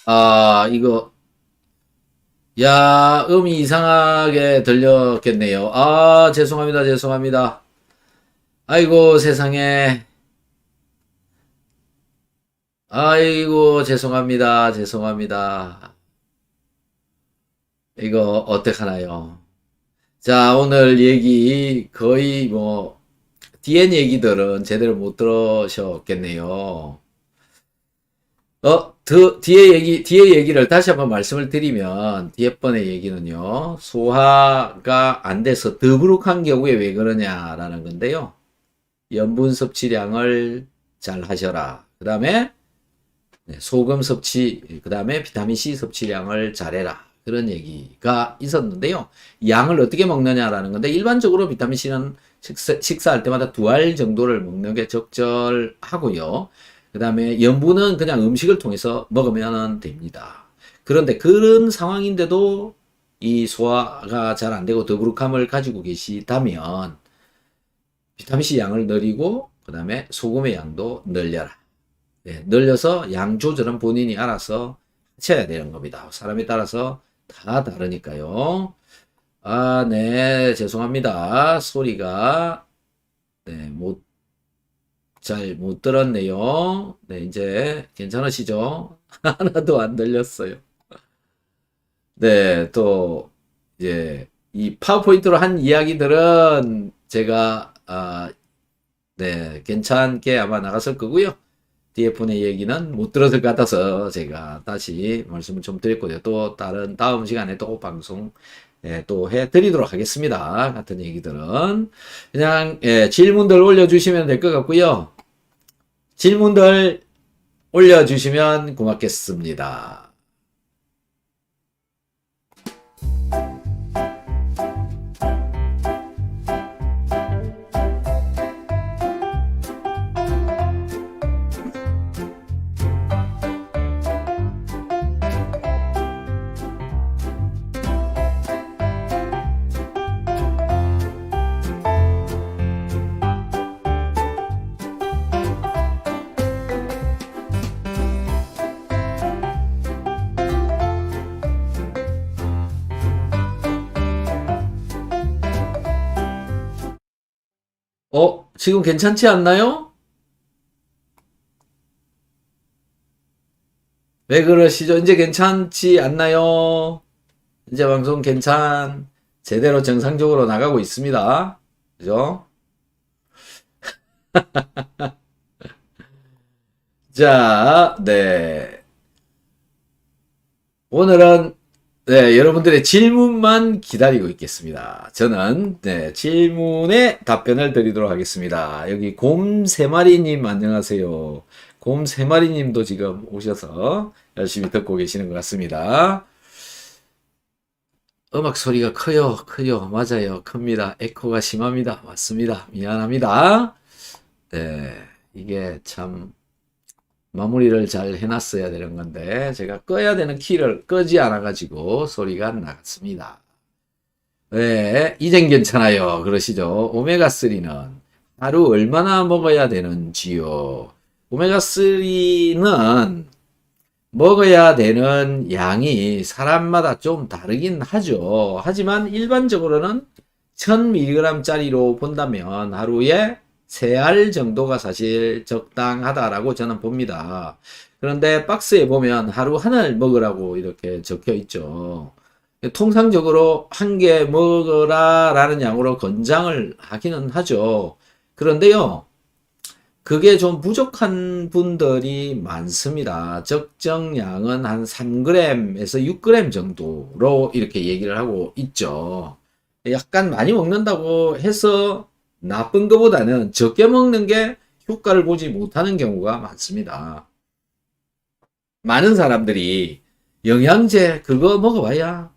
아, 이거, 야, 음이 이상하게 들렸겠네요. 아, 죄송합니다, 죄송합니다. 아이고, 세상에. 아이고, 죄송합니다, 죄송합니다. 이거, 어떡하나요? 자, 오늘 얘기 거의 뭐, DN 얘기들은 제대로 못 들으셨겠네요. 뒤에 얘기를 다시 한번 말씀을 드리면, 뒤에 번의 얘기는요, 소화가 안 돼서 더부룩한 경우에 왜 그러냐라는 건데요. 염분 섭취량을 잘 하셔라. 그 다음에 소금 섭취, 그 다음에 비타민C 섭취량을 잘해라. 그런 얘기가 있었는데요. 양을 어떻게 먹느냐라는 건데, 일반적으로 비타민C는 식사할 때마다 2알 정도를 먹는 게 적절하고요. 그 다음에 염분은 그냥 음식을 통해서 먹으면 됩니다. 그런데 그런 상황인데도 이 소화가 잘 안 되고 더부룩함을 가지고 계시다면 비타민C 양을 늘리고 그 다음에 소금의 양도 늘려라. 네, 늘려서 양 조절은 본인이 알아서 하셔야 되는 겁니다. 사람에 따라서 다 다르니까요. 아, 네, 죄송합니다. 소리가 네, 잘 못 들었네요. 네, 이제 괜찮으시죠? 하나도 안 들렸어요. 네, 또 이제 이 파워포인트로 한 이야기들은 제가 네, 괜찮게 아마 나갔을 거고요. 뒤에 분의 얘기는 못 들었을 것 같아서 제가 다시 말씀을 좀 드렸고요. 또 다음 시간에 또 방송 또 해드리도록 하겠습니다. 같은 얘기들은 그냥 질문들 올려주시면 될 것 같고요. 질문들 올려주시면 고맙겠습니다. 지금 괜찮지 않나요? 왜 그러시죠? 이제 괜찮지 않나요? 이제 방송 제대로 정상적으로 나가고 있습니다. 그죠? 자, 네. 오늘은 네, 여러분들의 질문만 기다리고 있겠습니다. 저는 네, 질문에 답변을 드리도록 하겠습니다. 여기 곰 세 마리님 안녕하세요. 곰 세 마리님도 지금 오셔서 열심히 듣고 계시는 것 같습니다. 음악 소리가 커요, 커요. 맞아요, 큽니다. 에코가 심합니다. 맞습니다. 미안합니다. 네, 이게 참 마무리를 잘 해놨어야 되는 건데 제가 꺼야 되는 키를 끄지 않아 가지고 소리가 나갔습니다. 네, 이젠 괜찮아요. 그러시죠? 오메가3는 하루 얼마나 먹어야 되는지요? 오메가3는 먹어야 되는 양이 사람마다 좀 다르긴 하죠. 하지만 일반적으로는 1000mg짜리로 본다면 하루에 3알 정도가 사실 적당하다라고 저는 봅니다. 그런데 박스에 보면 하루 하나를 먹으라고 이렇게 적혀 있죠. 통상적으로 한 개 먹어라 라는 양으로 권장을 하기는 하죠. 그런데요, 그게 좀 부족한 분들이 많습니다. 적정량은 한 3g에서 6g 정도로 이렇게 얘기를 하고 있죠. 약간 많이 먹는다고 해서 나쁜 것보다는 적게 먹는 게 효과를 보지 못하는 경우가 많습니다. 많은 사람들이 영양제 그거 먹어봐야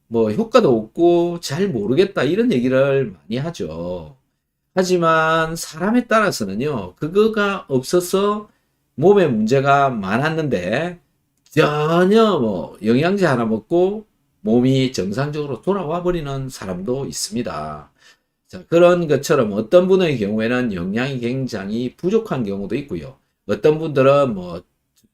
뭐 효과도 없고 잘 모르겠다 이런 얘기를 많이 하죠. 하지만 사람에 따라서는요, 그거가 없어서 몸에 문제가 많았는데 전혀 뭐 영양제 하나 먹고 몸이 정상적으로 돌아와 버리는 사람도 있습니다. 자, 그런 것처럼 어떤 분의 경우에는 영양이 굉장히 부족한 경우도 있고요. 어떤 분들은 뭐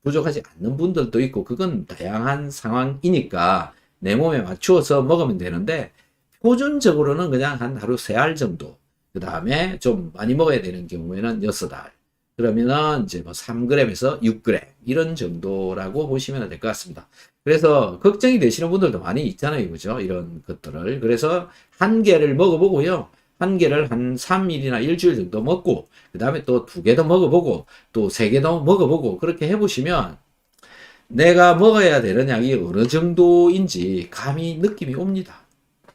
부족하지 않는 분들도 있고 그건 다양한 상황이니까 내 몸에 맞추어서 먹으면 되는데 표준적으로는 그냥 한 하루 3알 정도 그 다음에 좀 많이 먹어야 되는 경우에는 6알 그러면은 이제 뭐 3g에서 6g 이런 정도라고 보시면 될 것 같습니다. 그래서 걱정이 되시는 분들도 많이 있잖아요. 그죠? 이런 것들을. 그래서 한 개를 먹어보고요. 한 개를 한 3일이나 일주일 정도 먹고, 그 다음에 또 2개도 먹어보고, 또 3개도 먹어보고, 그렇게 해보시면 내가 먹어야 되는 양이 어느 정도인지 감이 느낌이 옵니다.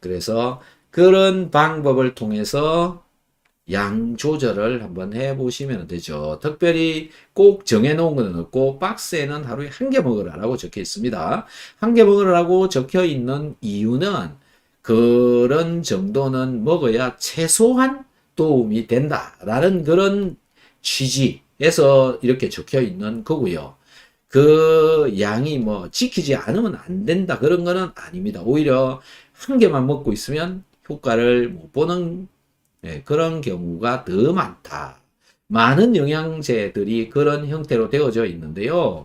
그래서 그런 방법을 통해서 양 조절을 한번 해보시면 되죠. 특별히 꼭 정해놓은 것은 없고 박스에는 하루에 1개 먹으라고 적혀 있습니다. 1개 먹으라고 적혀 있는 이유는 그런 정도는 먹어야 최소한 도움이 된다라는 그런 취지에서 이렇게 적혀 있는 거고요. 그 양이 뭐 지키지 않으면 안 된다 그런 거는 아닙니다. 오히려 1개만 먹고 있으면 효과를 못 보는 그런 경우가 더 많다. 많은 영양제들이 그런 형태로 되어져 있는데요.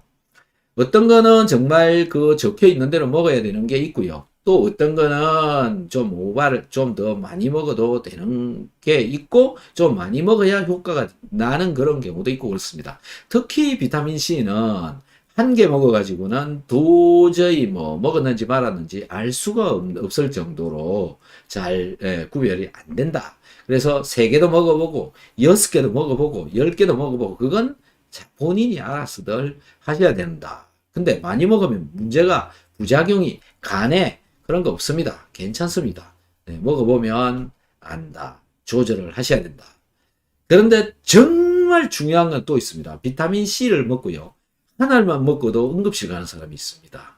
어떤 거는 정말 그 적혀 있는 대로 먹어야 되는 게 있고요. 또 어떤 거는 좀 오바를 좀 더 많이 먹어도 되는 게 있고 좀 많이 먹어야 효과가 나는 그런 경우도 있고 그렇습니다. 특히 비타민 C는 1개 먹어가지고는 도저히 뭐 먹었는지 말았는지 알 수가 없을 정도로 잘 구별이 안 된다. 그래서 3개도 먹어보고 6개도 먹어보고 10개도 먹어보고 그건 본인이 알아서들 하셔야 된다. 근데 많이 먹으면 문제가 부작용이 간에 그런 거 없습니다. 괜찮습니다. 네, 먹어보면 안다. 조절을 하셔야 된다. 그런데 정말 중요한 건 또 있습니다. 비타민 C를 먹고요. 한 알만 먹고도 응급실 가는 사람이 있습니다.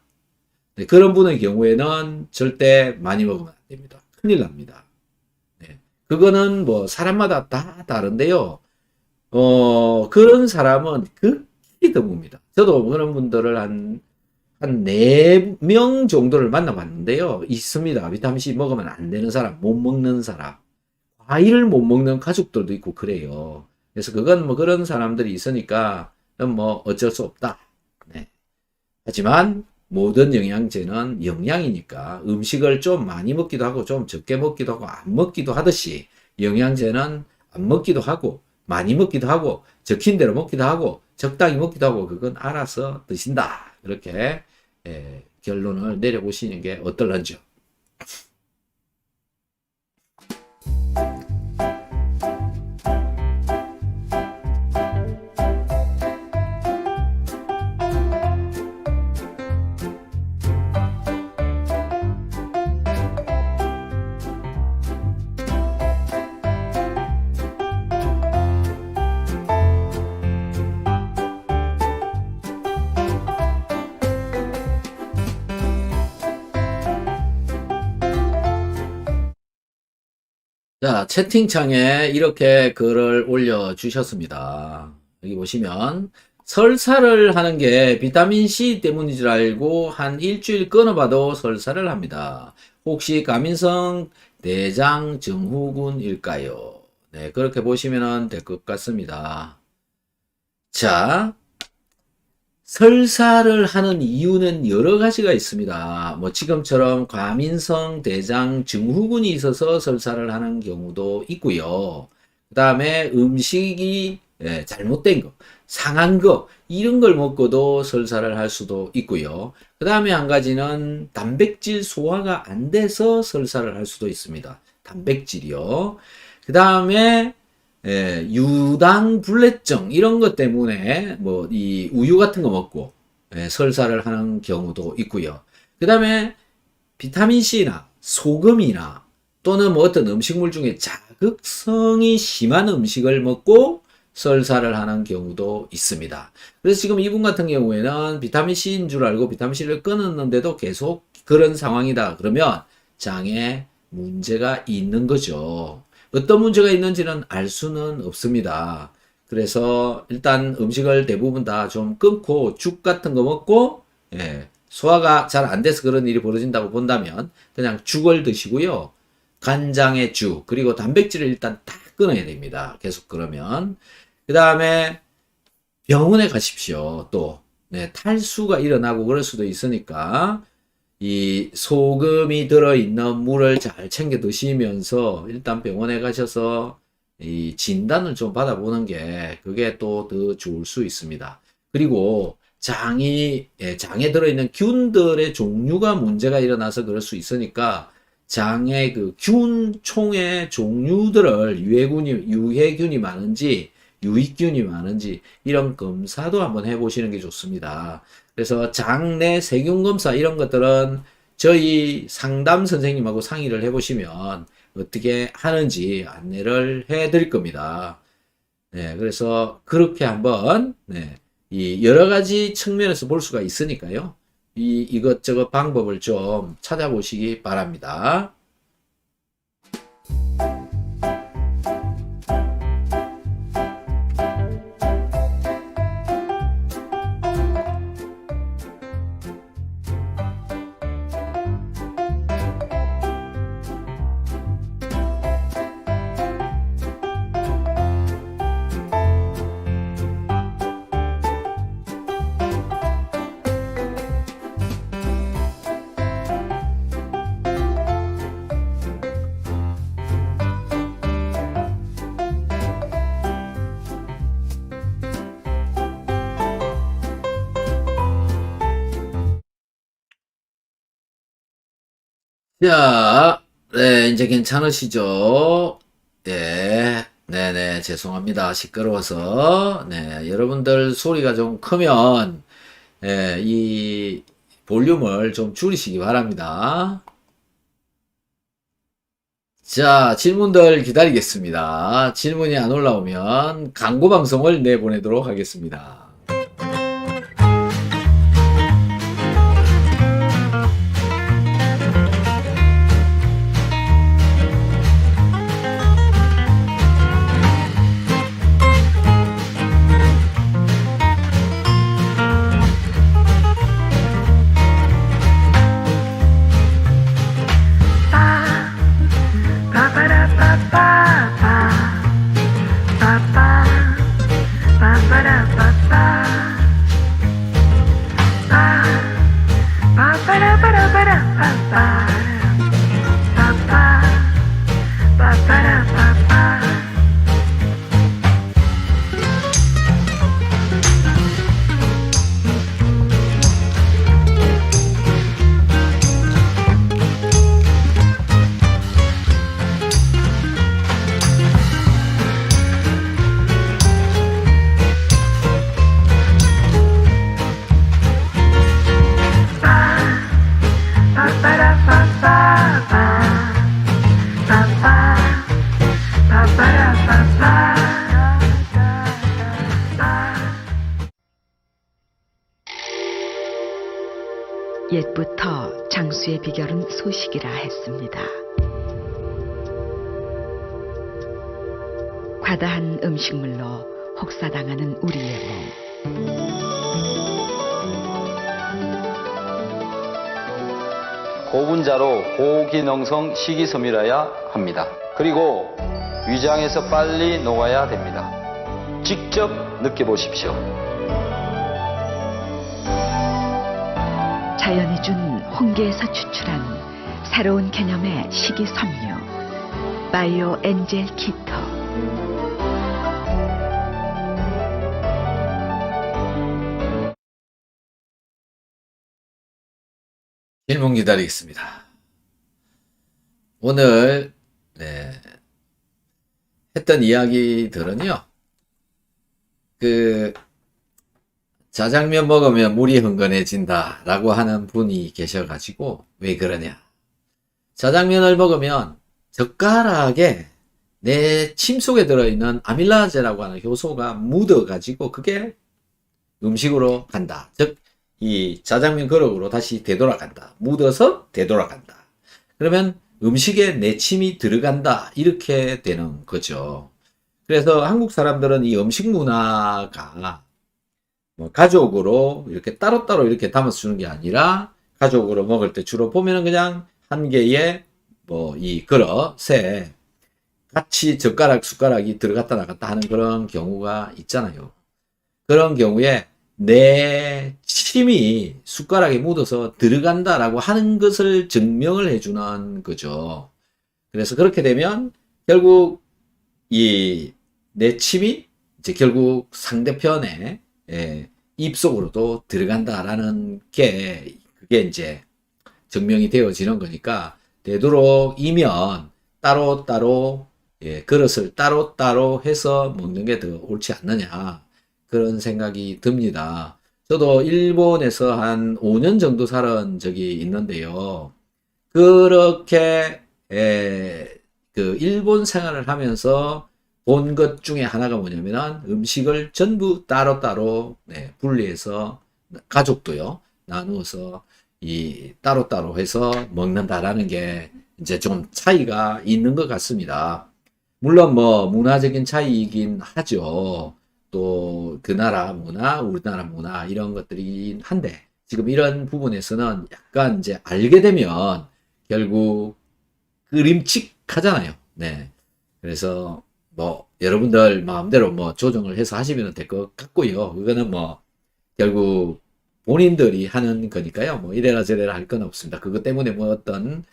네, 그런 분의 경우에는 절대 많이 먹으면 안 됩니다. 큰일 납니다. 네, 그거는 뭐 사람마다 다 다른데요. 그런 사람은 극히 드뭅니다. 저도 그런 분들을 한 4명 정도를 만나봤는데요. 있습니다. 비타민C 먹으면 안 되는 사람, 못 먹는 사람. 과일을 못 먹는 가족들도 있고 그래요. 그래서 그건 뭐 그런 사람들이 있으니까 뭐 어쩔 수 없다. 네. 하지만 모든 영양제는 영양이니까 음식을 좀 많이 먹기도 하고 좀 적게 먹기도 하고 안 먹기도 하듯이 영양제는 안 먹기도 하고 많이 먹기도 하고 적힌 대로 먹기도 하고 적당히 먹기도 하고 그건 알아서 드신다. 그렇게 결론을 내려보시는 게 어떨런지요. 자, 채팅창에 이렇게 글을 올려주셨습니다. 여기 보시면 설사를 하는 게 비타민C 때문인 줄 알고 한 일주일 끊어봐도 설사를 합니다. 혹시 과민성 대장 증후군일까요? 네, 그렇게 보시면 될 것 같습니다. 자, 설사를 하는 이유는 여러 가지가 있습니다. 뭐 지금처럼 과민성 대장 증후군이 있어서 설사를 하는 경우도 있고요. 그 다음에 음식이 잘못된 거, 상한 거 이런 걸 먹고도 설사를 할 수도 있고요. 그 다음에 한 가지는 단백질 소화가 안 돼서 설사를 할 수도 있습니다. 단백질이요. 그 다음에 유당 불내증 이런 것 때문에 뭐 이 우유 같은 거 먹고 설사를 하는 경우도 있고요. 그 다음에 비타민 C나 소금이나 또는 뭐 어떤 음식물 중에 자극성이 심한 음식을 먹고 설사를 하는 경우도 있습니다. 그래서 지금 이분 같은 경우에는 비타민 C인 줄 알고 비타민 C를 끊었는데도 계속 그런 상황이다. 그러면 장에 문제가 있는 거죠. 어떤 문제가 있는지는 알 수는 없습니다. 그래서 일단 음식을 대부분 다 좀 끊고 죽 같은 거 먹고 소화가 잘 안 돼서 그런 일이 벌어진다고 본다면 그냥 죽을 드시고요. 간장의 죽 그리고 단백질을 일단 다 끊어야 됩니다. 계속 그러면 그 다음에 병원에 가십시오. 또 네, 탈수가 일어나고 그럴 수도 있으니까 이 소금이 들어있는 물을 잘 챙겨 드시면서 일단 병원에 가셔서 이 진단을 좀 받아보는 게 그게 또 더 좋을 수 있습니다. 그리고 장에 들어있는 균들의 종류가 문제가 일어나서 그럴 수 있으니까 장의 그 균총의 종류들을 유해균이 많은지 유익균이 많은지 이런 검사도 한번 해보시는 게 좋습니다. 그래서 장내 세균 검사 이런 것들은 저희 상담 선생님하고 상의를 해보시면 어떻게 하는지 안내를 해 드릴 겁니다. 네, 그래서 그렇게 한번 네, 이 여러 가지 측면에서 볼 수가 있으니까요. 이것저것 방법을 좀 찾아보시기 바랍니다. 자, 네, 이제 괜찮으시죠? 예, 네네, 죄송합니다. 시끄러워서. 네, 여러분들 소리가 좀 크면, 예, 이 볼륨을 좀 줄이시기 바랍니다. 자, 질문들 기다리겠습니다. 질문이 안 올라오면 광고 방송을 내보내도록 하겠습니다. 옛부터 장수의 비결은 소식이라 했습니다. 과다한 음식물로 혹사당하는 우리의 몸. 고분자로 고기능성 식이섬유라야 합니다. 그리고 위장에서 빨리 녹아야 됩니다. 직접 느껴보십시오. 자연이 준 홍게에서 추출한 새로운 개념의 식이섬유 바이오 엔젤 키토. 질문 기다리겠습니다. 오늘 했던 이야기들은요. 자장면 먹으면 물이 흥건해진다 라고 하는 분이 계셔가지고 왜 그러냐. 자장면을 먹으면 젓가락에 내 침 속에 들어있는 아밀라제라고 하는 효소가 묻어가지고 그게 음식으로 간다. 즉 이 자장면 그릇으로 다시 되돌아간다. 묻어서 되돌아간다. 그러면 음식에 내 침이 들어간다. 이렇게 되는 거죠. 그래서 한국 사람들은 이 음식 문화가 뭐 가족으로 이렇게 따로따로 이렇게 담아서 주는 게 아니라 가족으로 먹을 때 주로 보면은 그냥 한 개의 뭐 이 그릇에 같이 젓가락 숟가락이 들어갔다 나갔다 하는 그런 경우가 있잖아요. 그런 경우에 내 침이 숟가락에 묻어서 들어간다라고 하는 것을 증명을 해주는 거죠. 그래서 그렇게 되면 결국 이 내 침이 이제 결국 상대편의 입속으로도 들어간다라는 게 그게 이제 증명이 되어지는 거니까 되도록이면 따로따로 그릇을 따로따로 해서 먹는 게 더 옳지 않느냐 그런 생각이 듭니다. 저도 일본에서 한 5년 정도 살은 적이 있는데요. 그렇게 그 일본 생활을 하면서 본 것 중에 하나가 뭐냐면 음식을 전부 따로따로 분리해서 가족도요 나누어서 이 따로따로 해서 먹는다라는 게 이제 좀 차이가 있는 것 같습니다. 물론 뭐 문화적인 차이이긴 하죠. 또 그 나라 문화, 우리나라 문화 이런 것들이긴 한데 지금 이런 부분에서는 약간 이제 알게 되면 결국 끄림칙하잖아요. 네. 그래서 뭐 여러분들 마음대로 뭐 조정을 해서 하시면 될 것 같고요. 그거는 뭐 결국 본인들이 하는 거니까요. 뭐 이래라 저래라 할 건 없습니다. 그것 때문에 뭐 어떤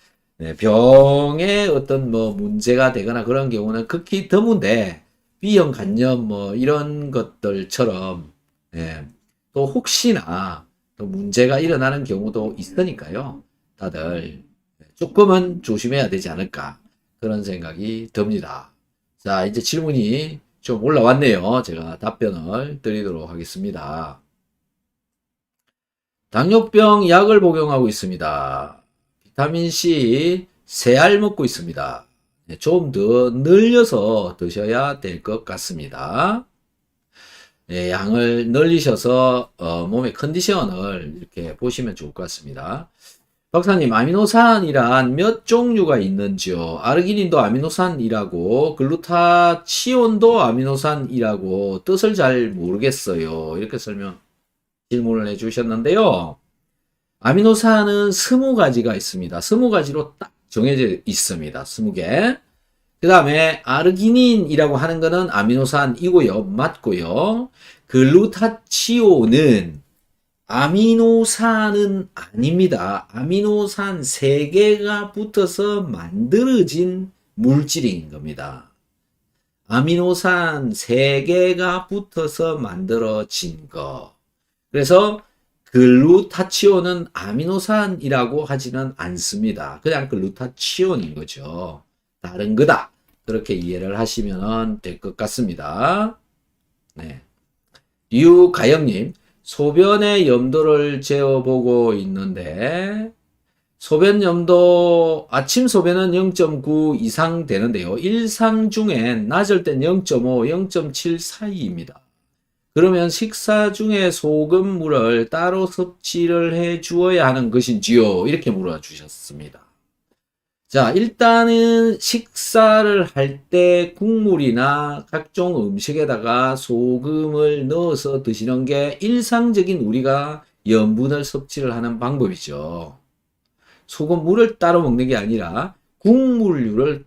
병에 어떤 뭐 문제가 되거나 그런 경우는 극히 드문데 B형 간염 뭐 이런 것들처럼 또 혹시나 또 문제가 일어나는 경우도 있으니까요. 다들 조금은 조심해야 되지 않을까 그런 생각이 듭니다. 자, 이제 질문이 좀 올라왔네요. 제가 답변을 드리도록 하겠습니다. 당뇨병 약을 복용하고 있습니다. 비타민C 3알 먹고 있습니다. 좀 더 늘려서 드셔야 될 것 같습니다. 양을 늘리셔서 몸의 컨디션을 이렇게 보시면 좋을 것 같습니다. 박사님, 아미노산이란 몇 종류가 있는지요? 아르기닌도 아미노산이라고, 글루타치온도 아미노산이라고 뜻을 잘 모르겠어요. 이렇게 질문을 해주셨는데요. 아미노산은 20가지가 있습니다. 20가지로 딱 정해져 있습니다. 20개. 그 다음에 아르기닌이라고 하는 거는 아미노산이고요. 맞고요. 글루타치온은 아미노산은 아닙니다. 아미노산 3개가 붙어서 만들어진 물질인 겁니다. 아미노산 3개가 붙어서 만들어진 거. 그래서 글루타치온은 아미노산이라고 하지는 않습니다. 그냥 글루타치온인 거죠. 다른 거다. 그렇게 이해를 하시면 될 것 같습니다. 네. 유가영님. 소변의 염도를 재어보고 있는데 소변 염도 아침 소변은 0.9 이상 되는데요. 일상 중엔 낮을 땐 0.5, 0.7 사이입니다. 그러면 식사 중에 소금물을 따로 섭취를 해 주어야 하는 것인지요? 이렇게 물어주셨습니다. 자, 일단은 식사를 할 때 국물이나 각종 음식에다가 소금을 넣어서 드시는 게 일상적인 우리가 염분을 섭취를 하는 방법이죠. 소금물을 따로 먹는 게 아니라 국물류를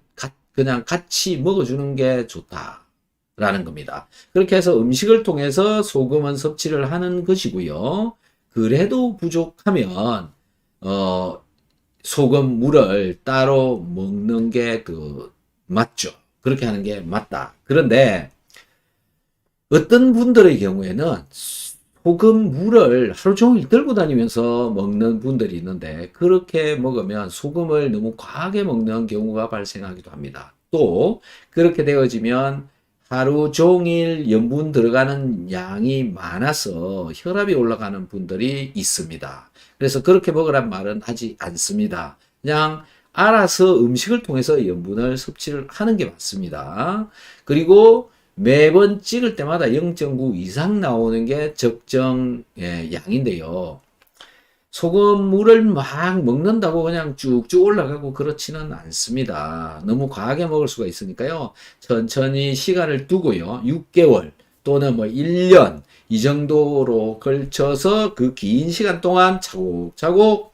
그냥 같이 먹어주는 게 좋다라는 겁니다. 그렇게 해서 음식을 통해서 소금은 섭취를 하는 것이고요. 그래도 부족하면 소금물을 따로 먹는 게 맞죠. 그렇게 하는 게 맞다. 그런데 어떤 분들의 경우에는 소금물을 하루 종일 들고 다니면서 먹는 분들이 있는데 그렇게 먹으면 소금을 너무 과하게 먹는 경우가 발생하기도 합니다. 또 그렇게 되어지면 하루 종일 염분 들어가는 양이 많아서 혈압이 올라가는 분들이 있습니다. 그래서 그렇게 먹으란 말은 하지 않습니다. 그냥 알아서 음식을 통해서 염분을 섭취를 하는 게 맞습니다. 그리고 매번 찍을 때마다 0.9 이상 나오는 게 적정 양인데요. 소금물을 막 먹는다고 그냥 쭉쭉 올라가고 그렇지는 않습니다. 너무 과하게 먹을 수가 있으니까요. 천천히 시간을 두고요. 6개월 또는 뭐 1년 이 정도로 걸쳐서 그 긴 시간 동안 차곡차곡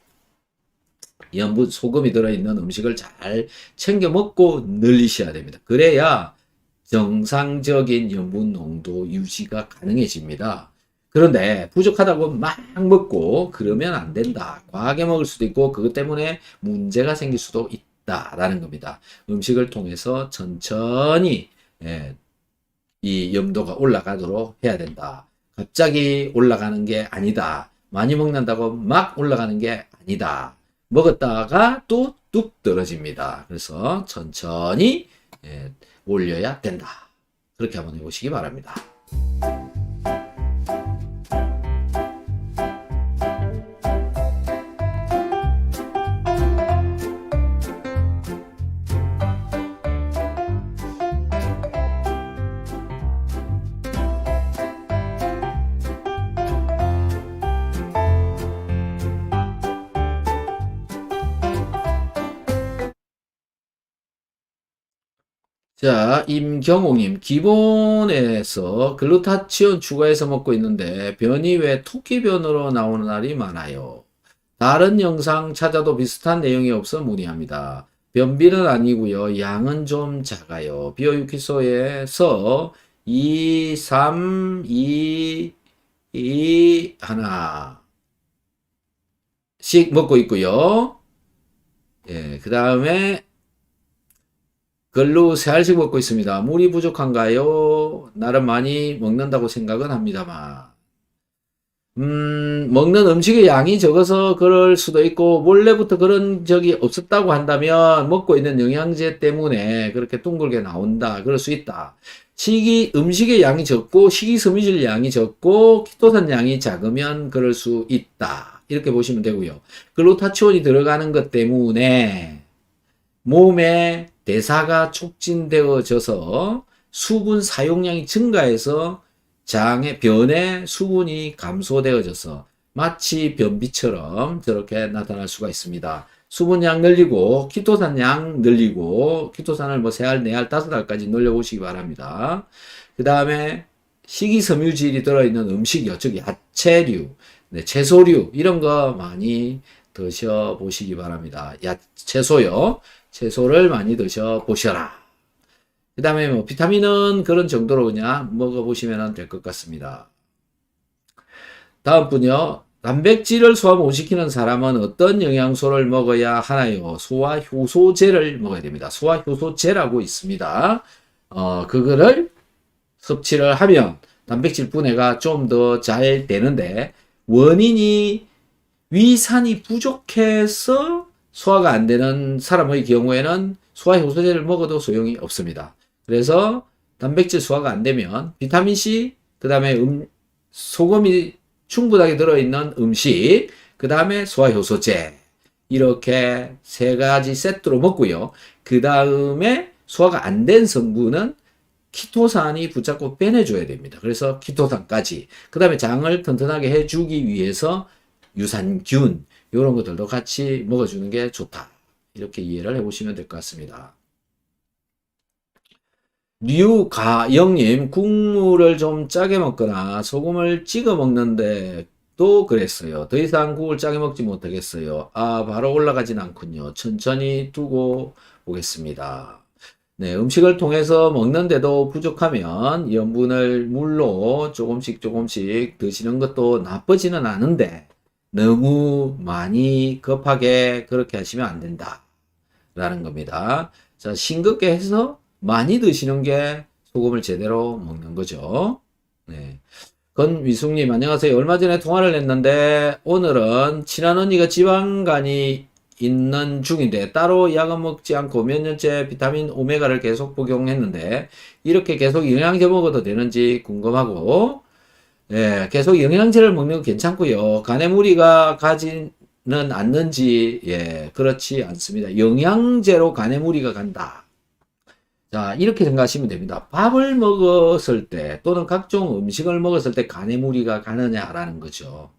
염분, 소금이 들어있는 음식을 잘 챙겨 먹고 늘리셔야 됩니다. 그래야 정상적인 염분 농도 유지가 가능해집니다. 그런데 부족하다고 막 먹고 그러면 안 된다. 과하게 먹을 수도 있고 그것 때문에 문제가 생길 수도 있다라는 겁니다. 음식을 통해서 천천히 이 염도가 올라가도록 해야 된다. 갑자기 올라가는 게 아니다. 많이 먹는다고 막 올라가는 게 아니다. 먹었다가 또 뚝 떨어집니다. 그래서 천천히 올려야 된다. 그렇게 한번 해보시기 바랍니다. 자, 임경옥님, 기본에서 글루타치온 추가해서 먹고 있는데 변이 왜 토끼변으로 나오는 날이 많아요. 다른 영상 찾아도 비슷한 내용이 없어 문의합니다. 변비는 아니고요. 양은 좀 작아요. 비오유키소에서 2, 3, 2, 2, 하나씩 먹고 있고요. 그 다음에 글루 3알씩 먹고 있습니다. 물이 부족한가요? 나름 많이 먹는다고 생각은 합니다만. 먹는 음식의 양이 적어서 그럴 수도 있고, 원래부터 그런 적이 없었다고 한다면, 먹고 있는 영양제 때문에 그렇게 둥글게 나온다. 그럴 수 있다. 음식의 양이 적고, 식이섬유질 양이 적고, 키토산 양이 작으면 그럴 수 있다. 이렇게 보시면 되고요. 글루타치온이 들어가는 것 때문에, 몸에 대사가 촉진되어져서 수분 사용량이 증가해서 변의 수분이 감소되어져서 마치 변비처럼 저렇게 나타날 수가 있습니다. 수분량 늘리고 키토산 늘리고 키토산을 뭐 3알, 4알, 5알까지 늘려보시기 바랍니다. 그 다음에 식이섬유질이 들어있는 음식이요. 즉 야채류, 채소류 이런 거 많이 드셔보시기 바랍니다. 채소요. 채소를 많이 드셔보셔라. 그 다음에 뭐 비타민은 그런 정도로 그냥 먹어보시면 될 것 같습니다. 다음 분요. 단백질을 소화 못 시키는 사람은 어떤 영양소를 먹어야 하나요? 소화효소제를 먹어야 됩니다. 소화효소제라고 있습니다. 그거를 섭취를 하면 단백질 분해가 좀 더 잘 되는데 원인이 위산이 부족해서 소화가 안 되는 사람의 경우에는 소화효소제를 먹어도 소용이 없습니다. 그래서 단백질 소화가 안 되면 비타민C, 그 다음에 소금이 충분하게 들어있는 음식, 그 다음에 소화효소제 이렇게 3가지 세트로 먹고요. 그 다음에 소화가 안 된 성분은 키토산이 붙잡고 빼내줘야 됩니다. 그래서 키토산까지. 그 다음에 장을 튼튼하게 해주기 위해서 유산균 이런 것들도 같이 먹어주는 게 좋다. 이렇게 이해를 해보시면 될 것 같습니다. 류가영님, 국물을 좀 짜게 먹거나 소금을 찍어 먹는데 또 그랬어요. 더 이상 국을 짜게 먹지 못하겠어요. 바로 올라가진 않군요. 천천히 두고 보겠습니다. 네, 음식을 통해서 먹는데도 부족하면 염분을 물로 조금씩 드시는 것도 나쁘지는 않은데 너무 많이 급하게 그렇게 하시면 안 된다. 라는 겁니다. 자, 싱겁게 해서 많이 드시는 게 소금을 제대로 먹는 거죠. 네. 건위숙님, 안녕하세요. 얼마 전에 통화를 했는데, 오늘은 친한 언니가 지방간이 있는 중인데, 따로 약은 먹지 않고 몇 년째 비타민 오메가를 계속 복용했는데, 이렇게 계속 영양제 먹어도 되는지 궁금하고, 계속 영양제를 먹는 건 괜찮고요. 간에 무리가 가지는 않는지, 그렇지 않습니다. 영양제로 간에 무리가 간다. 자, 이렇게 생각하시면 됩니다. 밥을 먹었을 때, 또는 각종 음식을 먹었을 때 간에 무리가 가느냐라는 거죠.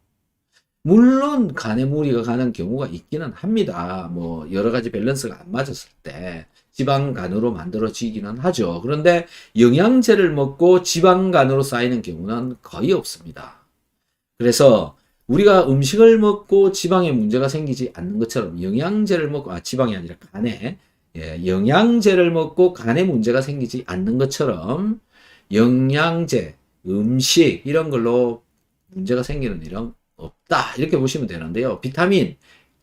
물론 간에 무리가 가는 경우가 있기는 합니다. 뭐, 여러 가지 밸런스가 안 맞았을 때. 지방간으로 만들어지기는 하죠. 그런데 영양제를 먹고 지방간으로 쌓이는 경우는 거의 없습니다. 그래서 우리가 음식을 먹고 지방에 문제가 생기지 않는 것처럼 영양제를 먹고, 지방이 아니라 간에, 영양제를 먹고 간에 문제가 생기지 않는 것처럼 영양제, 음식 이런 걸로 문제가 생기는 일은 없다. 이렇게 보시면 되는데요. 비타민,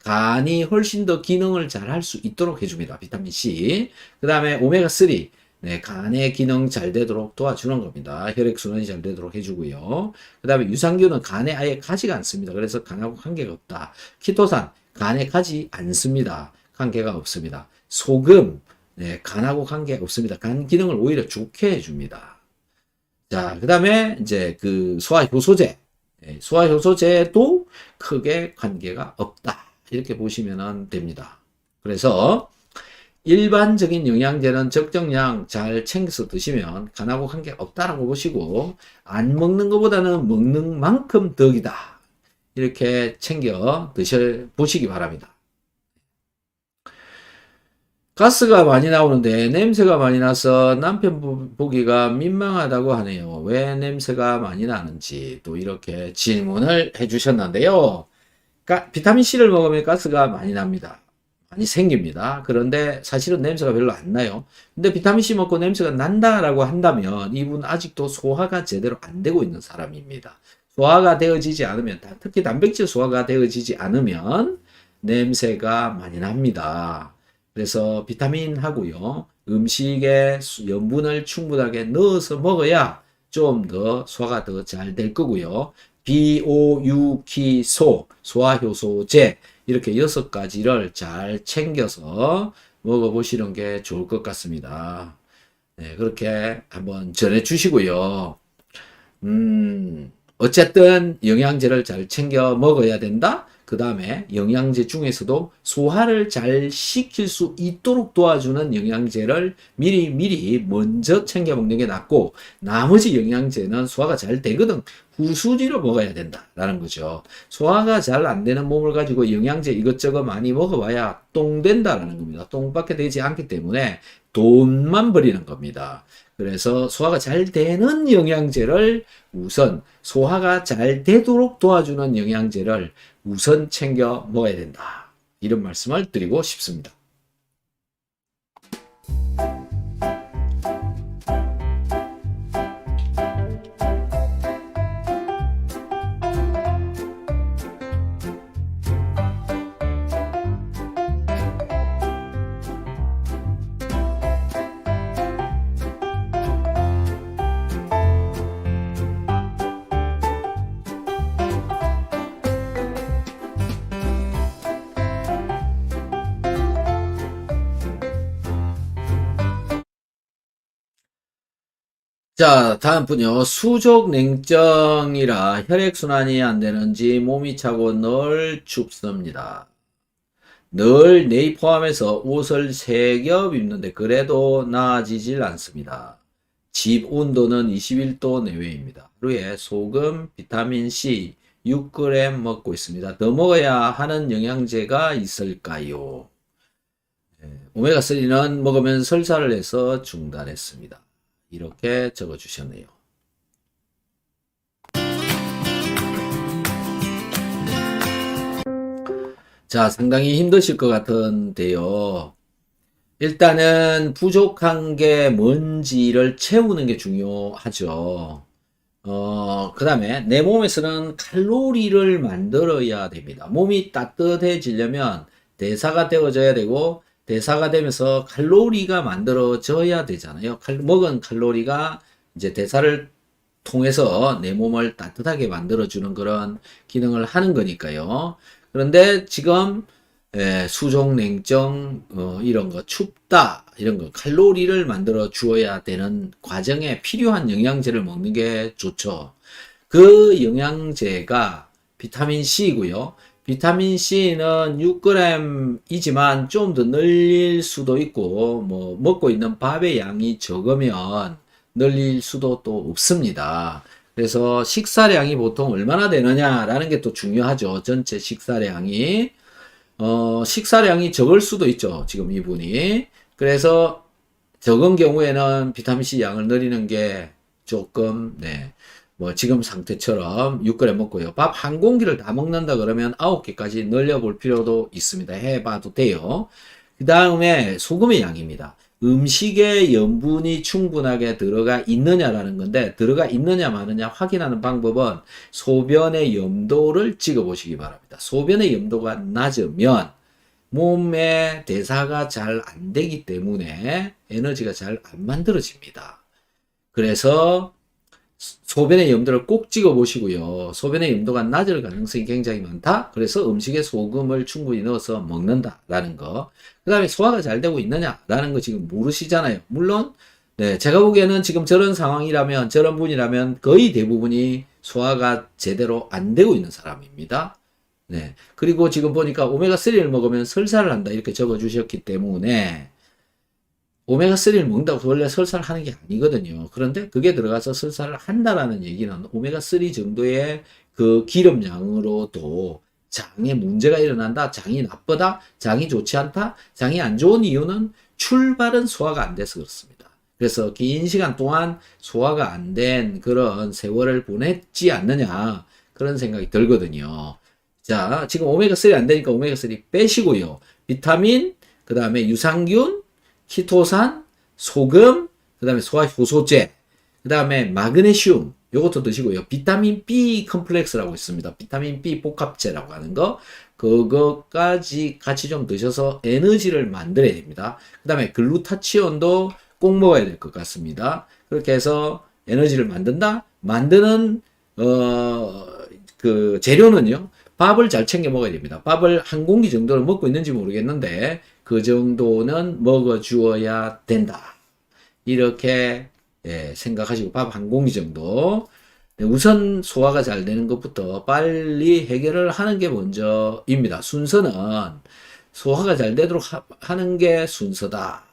간이 훨씬 더 기능을 잘 할 수 있도록 해줍니다. 비타민 C. 그 다음에 오메가3. 네, 간의 기능 잘 되도록 도와주는 겁니다. 혈액순환이 잘 되도록 해주고요. 그 다음에 유산균은 간에 아예 가지가 않습니다. 그래서 간하고 관계가 없다. 키토산, 간에 가지 않습니다. 관계가 없습니다. 소금, 네, 간하고 관계 없습니다. 간 기능을 오히려 좋게 해줍니다. 자, 그 다음에 이제 그 소화효소제. 네, 소화효소제도 크게 관계가 없다. 이렇게 보시면 됩니다. 그래서 일반적인 영양제는 적정량 잘 챙겨서 드시면 간하고 관계 없다라고 보시고, 안 먹는 것보다는 먹는 만큼 덕이다. 이렇게 챙겨 드셔보시기 바랍니다. 가스가 많이 나오는데 냄새가 많이 나서 남편 보기가 민망하다고 하네요. 왜 냄새가 많이 나는지 또 이렇게 질문을 해주셨는데요. 비타민C를 먹으면 가스가 많이 납니다. 많이 생깁니다. 그런데 사실은 냄새가 별로 안 나요. 근데 비타민C 먹고 냄새가 난다라고 한다면 이분 아직도 소화가 제대로 안 되고 있는 사람입니다. 소화가 되어지지 않으면, 특히 단백질 소화가 되어지지 않으면 냄새가 많이 납니다. 그래서 비타민하고요, 음식에 염분을 충분하게 넣어서 먹어야 좀 더 소화가 더 잘 될 거고요. 비오유키소, 소화효소제, 이렇게 6가지를 잘 챙겨서 먹어보시는 게 좋을 것 같습니다. 네, 그렇게 한번 전해주시고요. 어쨌든 영양제를 잘 챙겨 먹어야 된다. 그 다음에 영양제 중에서도 소화를 잘 시킬 수 있도록 도와주는 영양제를 미리 먼저 챙겨 먹는 게 낫고, 나머지 영양제는 소화가 잘 되거든 후순위로 먹어야 된다라는 거죠. 소화가 잘 안 되는 몸을 가지고 영양제 이것저것 많이 먹어봐야 똥 된다라는 겁니다. 똥밖에 되지 않기 때문에 돈만 버리는 겁니다. 그래서 소화가 잘 되는 영양제를 우선, 소화가 잘 되도록 도와주는 영양제를 우선 챙겨 먹어야 된다. 이런 말씀을 드리고 싶습니다. 자, 다음 분요. 수족 냉증이라 혈액순환이 안 되는지 몸이 차고 늘 춥습니다. 늘 내의 포함해서 옷을 3겹 입는데 그래도 나아지질 않습니다. 집 온도는 21도 내외입니다. 하루에 소금, 비타민C 6g 먹고 있습니다. 더 먹어야 하는 영양제가 있을까요? 오메가3는 먹으면 설사를 해서 중단했습니다. 이렇게 적어 주셨네요. 자, 상당히 힘드실 것 같은데요. 일단은 부족한 게 뭔지를 채우는 게 중요하죠. 그 다음에 내 몸에서는 칼로리를 만들어야 됩니다. 몸이 따뜻해지려면 대사가 되어져야 되고, 대사가 되면서 칼로리가 만들어져야 되잖아요. 먹은 칼로리가 이제 대사를 통해서 내 몸을 따뜻하게 만들어주는 그런 기능을 하는 거니까요. 그런데 지금 수족 냉증, 이런 거, 춥다, 이런 거, 칼로리를 만들어 주어야 되는 과정에 필요한 영양제를 먹는 게 좋죠. 그 영양제가 비타민C이고요. 비타민C는 6g이지만 좀 더 늘릴 수도 있고, 뭐 먹고 있는 밥의 양이 적으면 늘릴 수도 또 없습니다. 그래서 식사량이 보통 얼마나 되느냐라는 게 또 중요하죠. 전체 식사량이. 식사량이 적을 수도 있죠. 지금 이분이. 그래서 적은 경우에는 비타민C 양을 늘리는 게 조금, 뭐 지금 상태처럼 6g 먹고요. 밥 한 공기를 다 먹는다 그러면 9개까지 늘려볼 필요도 있습니다. 해봐도 돼요. 그 다음에 소금의 양입니다. 음식에 염분이 충분하게 들어가 있느냐라는 건데, 들어가 있느냐 마느냐 확인하는 방법은 소변의 염도를 찍어 보시기 바랍니다. 소변의 염도가 낮으면 몸의 대사가 잘 안 되기 때문에 에너지가 잘 안 만들어집니다. 그래서 소변의 염도를 꼭 찍어 보시고요. 소변의 염도가 낮을 가능성이 굉장히 많다. 그래서 음식에 소금을 충분히 넣어서 먹는다라는 거. 그 다음에 소화가 잘 되고 있느냐라는 거 지금 모르시잖아요. 물론 네, 제가 보기에는 지금 저런 상황이라면, 저런 분이라면 거의 대부분이 소화가 제대로 안 되고 있는 사람입니다. 네. 그리고 지금 보니까 오메가3를 먹으면 설사를 한다 이렇게 적어 주셨기 때문에 오메가3를 먹는다고 원래 설사를 하는 게 아니거든요. 그런데 그게 들어가서 설사를 한다라는 얘기는 오메가3 정도의 그 기름량으로도 장에 문제가 일어난다, 장이 나쁘다, 장이 좋지 않다, 장이 안 좋은 이유는 출발은 소화가 안 돼서 그렇습니다. 그래서 긴 시간 동안 소화가 안 된 그런 세월을 보냈지 않느냐 그런 생각이 들거든요. 자, 지금 오메가3 안 되니까 오메가3 빼시고요. 비타민, 그 다음에 유산균, 키토산, 소금, 그 다음에 소화효소제, 그 다음에 마그네슘, 요것도 드시고요. 비타민 B 컴플렉스라고 있습니다. 비타민 B 복합제라고 하는 거, 그거까지 같이 좀 드셔서 에너지를 만들어야 됩니다. 그 다음에 글루타치온도 꼭 먹어야 될 것 같습니다. 그렇게 해서 에너지를 만든다? 만드는, 그 재료는요, 밥을 잘 챙겨 먹어야 됩니다. 밥을 한 공기 정도를 먹고 있는지 모르겠는데 그 정도는 먹어 주어야 된다. 이렇게 생각하시고 밥 한 공기 정도. 우선 소화가 잘 되는 것부터 빨리 해결을 하는 게 먼저입니다. 순서는 소화가 잘 되도록 하는 게 순서다.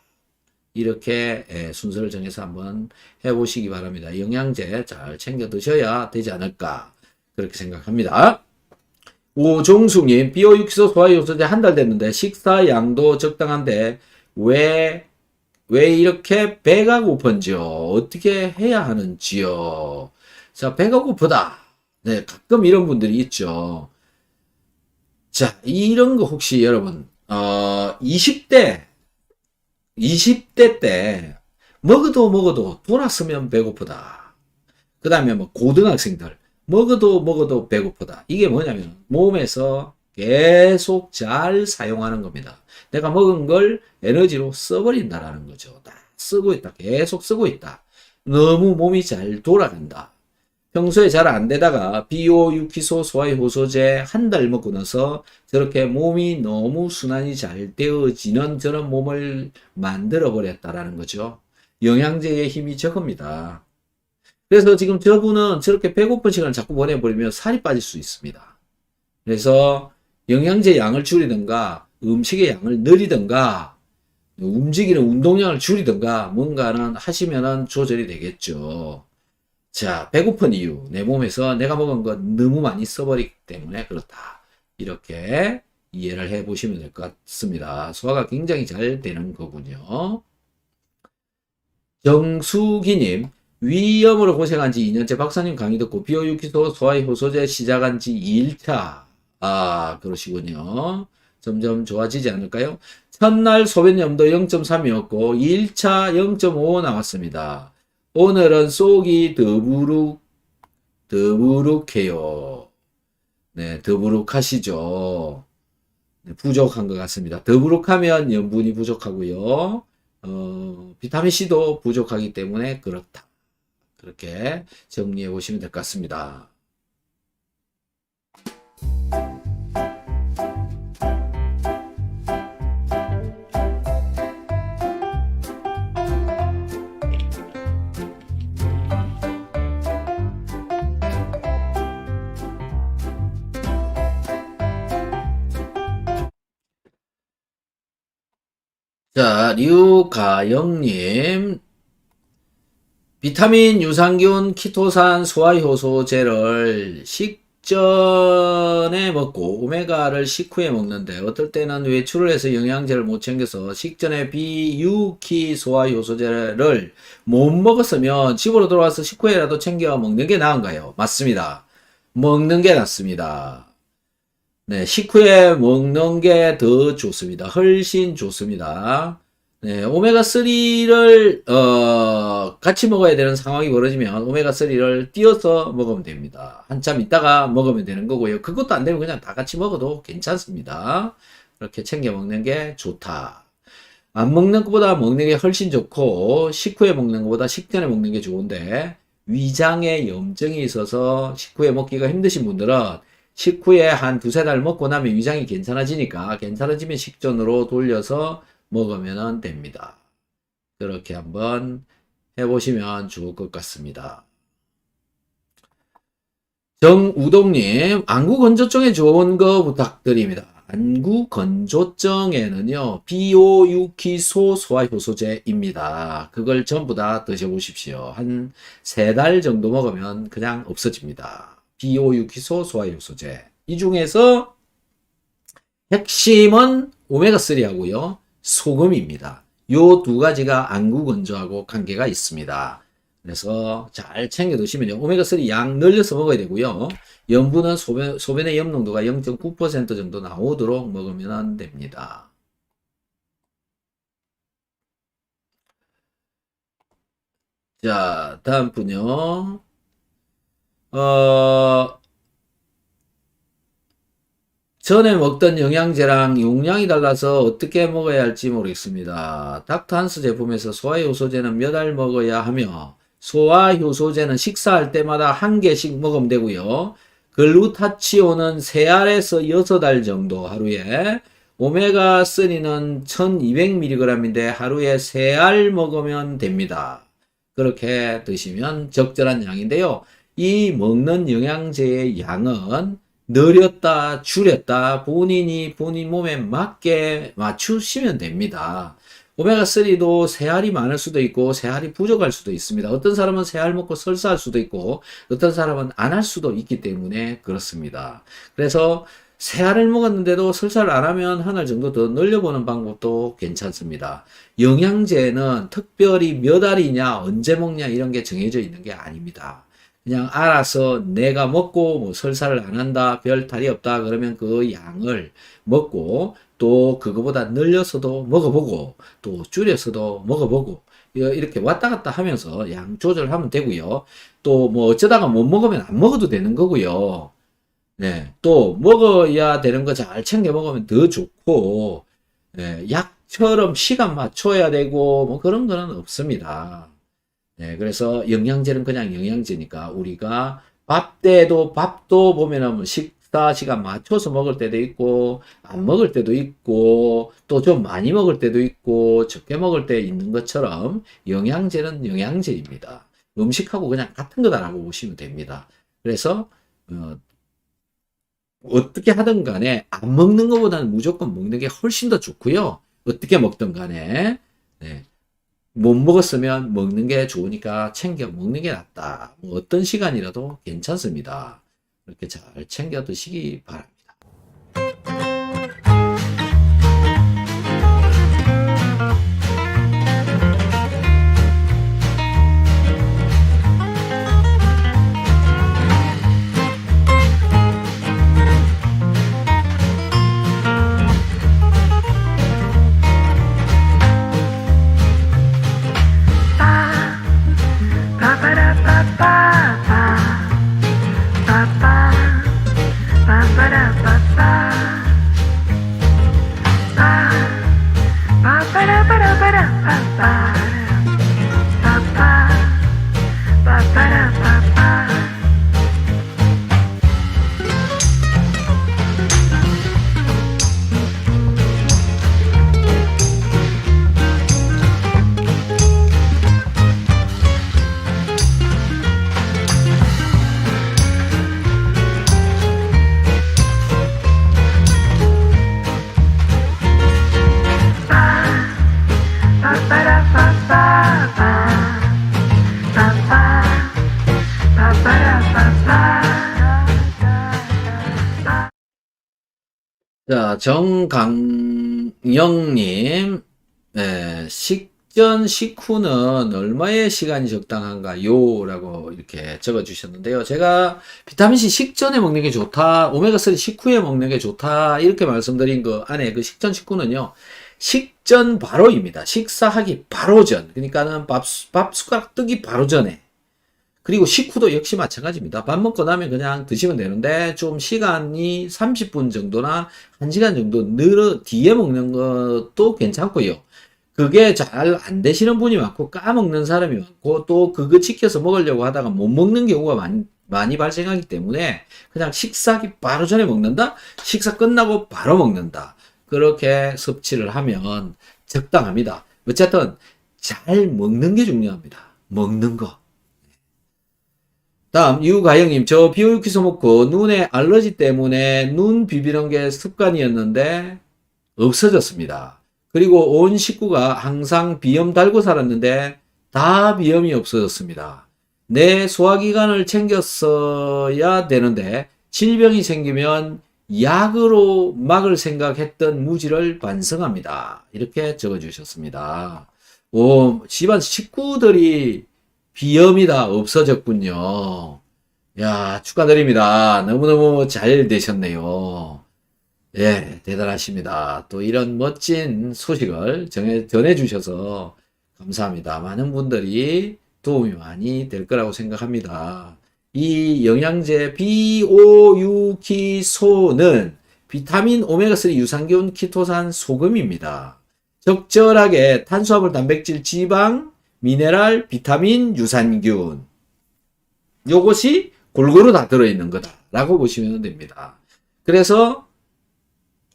이렇게 순서를 정해서 한번 해보시기 바랍니다. 영양제 잘 챙겨 드셔야 되지 않을까 그렇게 생각합니다. 오종숙님, 비오육소 소화효소제 한 달 됐는데 식사 양도 적당한데 왜 이렇게 배가 고픈지요? 어떻게 해야 하는지요? 자, 배가 고프다. 네, 가끔 이런 분들이 있죠. 자, 이런 거 혹시 여러분 20대 때 먹어도 돌았으면 배고프다. 그 다음에 뭐 고등학생들 먹어도 배고프다. 이게 뭐냐면 몸에서 계속 잘 사용하는 겁니다. 내가 먹은 걸 에너지로 써버린다라는 거죠. 다 쓰고 있다. 계속 쓰고 있다. 너무 몸이 잘 돌아간다. 평소에 잘 안 되다가 비오유키소 소화효소제 한 달 먹고 나서 저렇게 몸이 너무 순환이 잘 되어지는 저런 몸을 만들어 버렸다라는 거죠. 영양제의 힘이 저겁니다. 그래서 지금 저분은 저렇게 배고픈 시간을 자꾸 보내버리면 살이 빠질 수 있습니다. 그래서 영양제 양을 줄이든가 음식의 양을 늘리든가 움직이는 운동량을 줄이든가 뭔가는 하시면은 조절이 되겠죠. 자, 배고픈 이유. 내 몸에서 내가 먹은 거 너무 많이 써버리기 때문에 그렇다. 이렇게 이해를 해 보시면 될 것 같습니다. 소화가 굉장히 잘 되는 거군요. 정수기님, 위염으로 고생한 지 2년째 박사님 강의 듣고 비오유키소 소화효소제 시작한 지 2일차. 아, 그러시군요. 점점 좋아지지 않을까요? 첫날 소변염도 0.3이었고 2일차 0.5 나왔습니다. 오늘은 속이 더부룩해요. 네, 더부룩하시죠. 네, 부족한 것 같습니다. 더부룩하면 염분이 부족하고요. 비타민C도 부족하기 때문에 그렇다. 그렇게 정리해 보시면 될 것 같습니다. 자, 류가영님. 비타민, 유산균, 키토산, 소화효소제를 식전에 먹고 오메가를 식후에 먹는데 어떨 때는 외출을 해서 영양제를 못 챙겨서 식전에 비유키 소화효소제를 못 먹었으면 집으로 돌아와서 식후에라도 챙겨 먹는 게 나은가요? 맞습니다. 먹는 게 낫습니다. 네, 식후에 먹는 게 더 좋습니다. 훨씬 좋습니다. 네, 오메가3를, 같이 먹어야 되는 상황이 벌어지면 오메가3를 띄어서 먹으면 됩니다. 한참 있다가 먹으면 되는 거고요. 그것도 안 되면 그냥 다 같이 먹어도 괜찮습니다. 그렇게 챙겨 먹는 게 좋다. 안 먹는 것보다 먹는 게 훨씬 좋고, 식후에 먹는 것보다 식전에 먹는 게 좋은데, 위장에 염증이 있어서 식후에 먹기가 힘드신 분들은 식후에 한 두세 달 먹고 나면 위장이 괜찮아지니까 괜찮아지면 식전으로 돌려서 먹으면 됩니다. 그렇게 한번 해보시면 좋을 것 같습니다. 정우동님, 안구 건조증에 좋은 거 부탁드립니다. 안구 건조증에는요, 비오유키소 소화효소제입니다. 그걸 전부 다 드셔보십시오. 한 3달 정도 먹으면 그냥 없어집니다. 비오유키소 소화효소제. 이 중에서 핵심은 오메가3하고요, 소금입니다. 요 두 가지가 안구 건조하고 관계가 있습니다. 그래서 잘 챙겨 드시면요. 오메가3 양 늘려서 먹어야 되고요. 염분은 소변의 염 농도가 0.9% 정도 나오도록 먹으면 됩니다. 자, 다음 분요. 전에 먹던 영양제랑 용량이 달라서 어떻게 먹어야 할지 모르겠습니다. 닥터한스 제품에서 소화효소제는 몇 알 먹어야 하며 소화효소제는 식사할 때마다 한 개씩 먹으면 되고요. 글루타치온은 3알에서 6알 정도 하루에, 오메가3는 1200mg인데 하루에 3알 먹으면 됩니다. 그렇게 드시면 적절한 양인데요. 이 먹는 영양제의 양은 늘렸다 줄였다 본인 몸에 맞게 맞추시면 됩니다. 오메가3도 3알이 많을 수도 있고 3알이 부족할 수도 있습니다. 어떤 사람은 3알 먹고 설사할 수도 있고 어떤 사람은 안 할 수도 있기 때문에 그렇습니다. 그래서 3알을 먹었는데도 설사를 안 하면 1알 정도 더 늘려보는 방법도 괜찮습니다. 영양제는 특별히 몇 알이냐 언제 먹냐 이런 게 정해져 있는 게 아닙니다. 그냥 알아서 내가 먹고 뭐 설사를 안 한다, 별 탈이 없다 그러면 그 양을 먹고 또 그거보다 늘려서도 먹어보고 또 줄여서도 먹어보고 이렇게 왔다 갔다 하면서 양 조절하면 되고요. 또 뭐 어쩌다가 못 먹으면 안 먹어도 되는 거고요. 네, 또 먹어야 되는 거 잘 챙겨 먹으면 더 좋고, 네, 약처럼 시간 맞춰야 되고 뭐 그런 거는 없습니다. 네, 그래서 영양제는 그냥 영양제니까 우리가 밥도 보면은 식사 시간 맞춰서 먹을 때도 있고 안 먹을 때도 있고 또 좀 많이 먹을 때도 있고 적게 먹을 때 있는 것처럼 영양제는 영양제입니다. 음식하고 그냥 같은 거다라고 보시면 됩니다. 그래서 어떻게 하든 간에 안 먹는 것보다는 무조건 먹는 게 훨씬 더 좋고요. 어떻게 먹든 간에 네. 못 먹었으면 먹는 게 좋으니까 챙겨 먹는 게 낫다. 뭐 어떤 시간이라도 괜찮습니다. 이렇게 잘 챙겨 드시기 바랍니다. 자, 정강영님, 네, 식전, 식후는 얼마의 시간이 적당한가요? 라고 이렇게 적어 주셨는데요. 제가 비타민C 식전에 먹는 게 좋다, 오메가3 식후에 먹는 게 좋다, 이렇게 말씀드린 거 안에 그 식전, 식후는요, 식전 바로입니다. 식사하기 바로 전. 그러니까는 밥 숟가락 뜨기 바로 전에. 그리고 식후도 역시 마찬가지입니다. 밥 먹고 나면 그냥 드시면 되는데 좀 시간이 30분 정도나 1시간 정도 뒤에 먹는 것도 괜찮고요. 그게 잘 안 되시는 분이 많고 까먹는 사람이 많고 또 그거 지켜서 먹으려고 하다가 못 먹는 경우가 많이 발생하기 때문에 그냥 식사하기 바로 전에 먹는다? 식사 끝나고 바로 먹는다. 그렇게 섭취를 하면 적당합니다. 어쨌든 잘 먹는 게 중요합니다. 먹는 거. 다음 유가영님, 저 비오유키소 먹고 눈에 알러지 때문에 눈 비비는 게 습관이었는데 없어졌습니다. 그리고 온 식구가 항상 비염 달고 살았는데 다 비염이 없어졌습니다. 내 소화기관을 챙겼어야 되는데 질병이 생기면 약으로 막을 생각했던 무지를 반성합니다. 이렇게 적어주셨습니다. 오, 집안 식구들이 비염이 다 없어졌군요. 야, 축하드립니다. 너무너무 잘 되셨네요. 예, 대단하십니다. 또 이런 멋진 소식을 전해주셔서 감사합니다. 많은 분들이 도움이 많이 될 거라고 생각합니다. 이 영양제 비오유키소는 비타민 오메가3 유산균 키토산 소금입니다. 적절하게 탄수화물, 단백질, 지방, 미네랄, 비타민, 유산균 요것이 골고루 다 들어있는 거다라고 보시면 됩니다. 그래서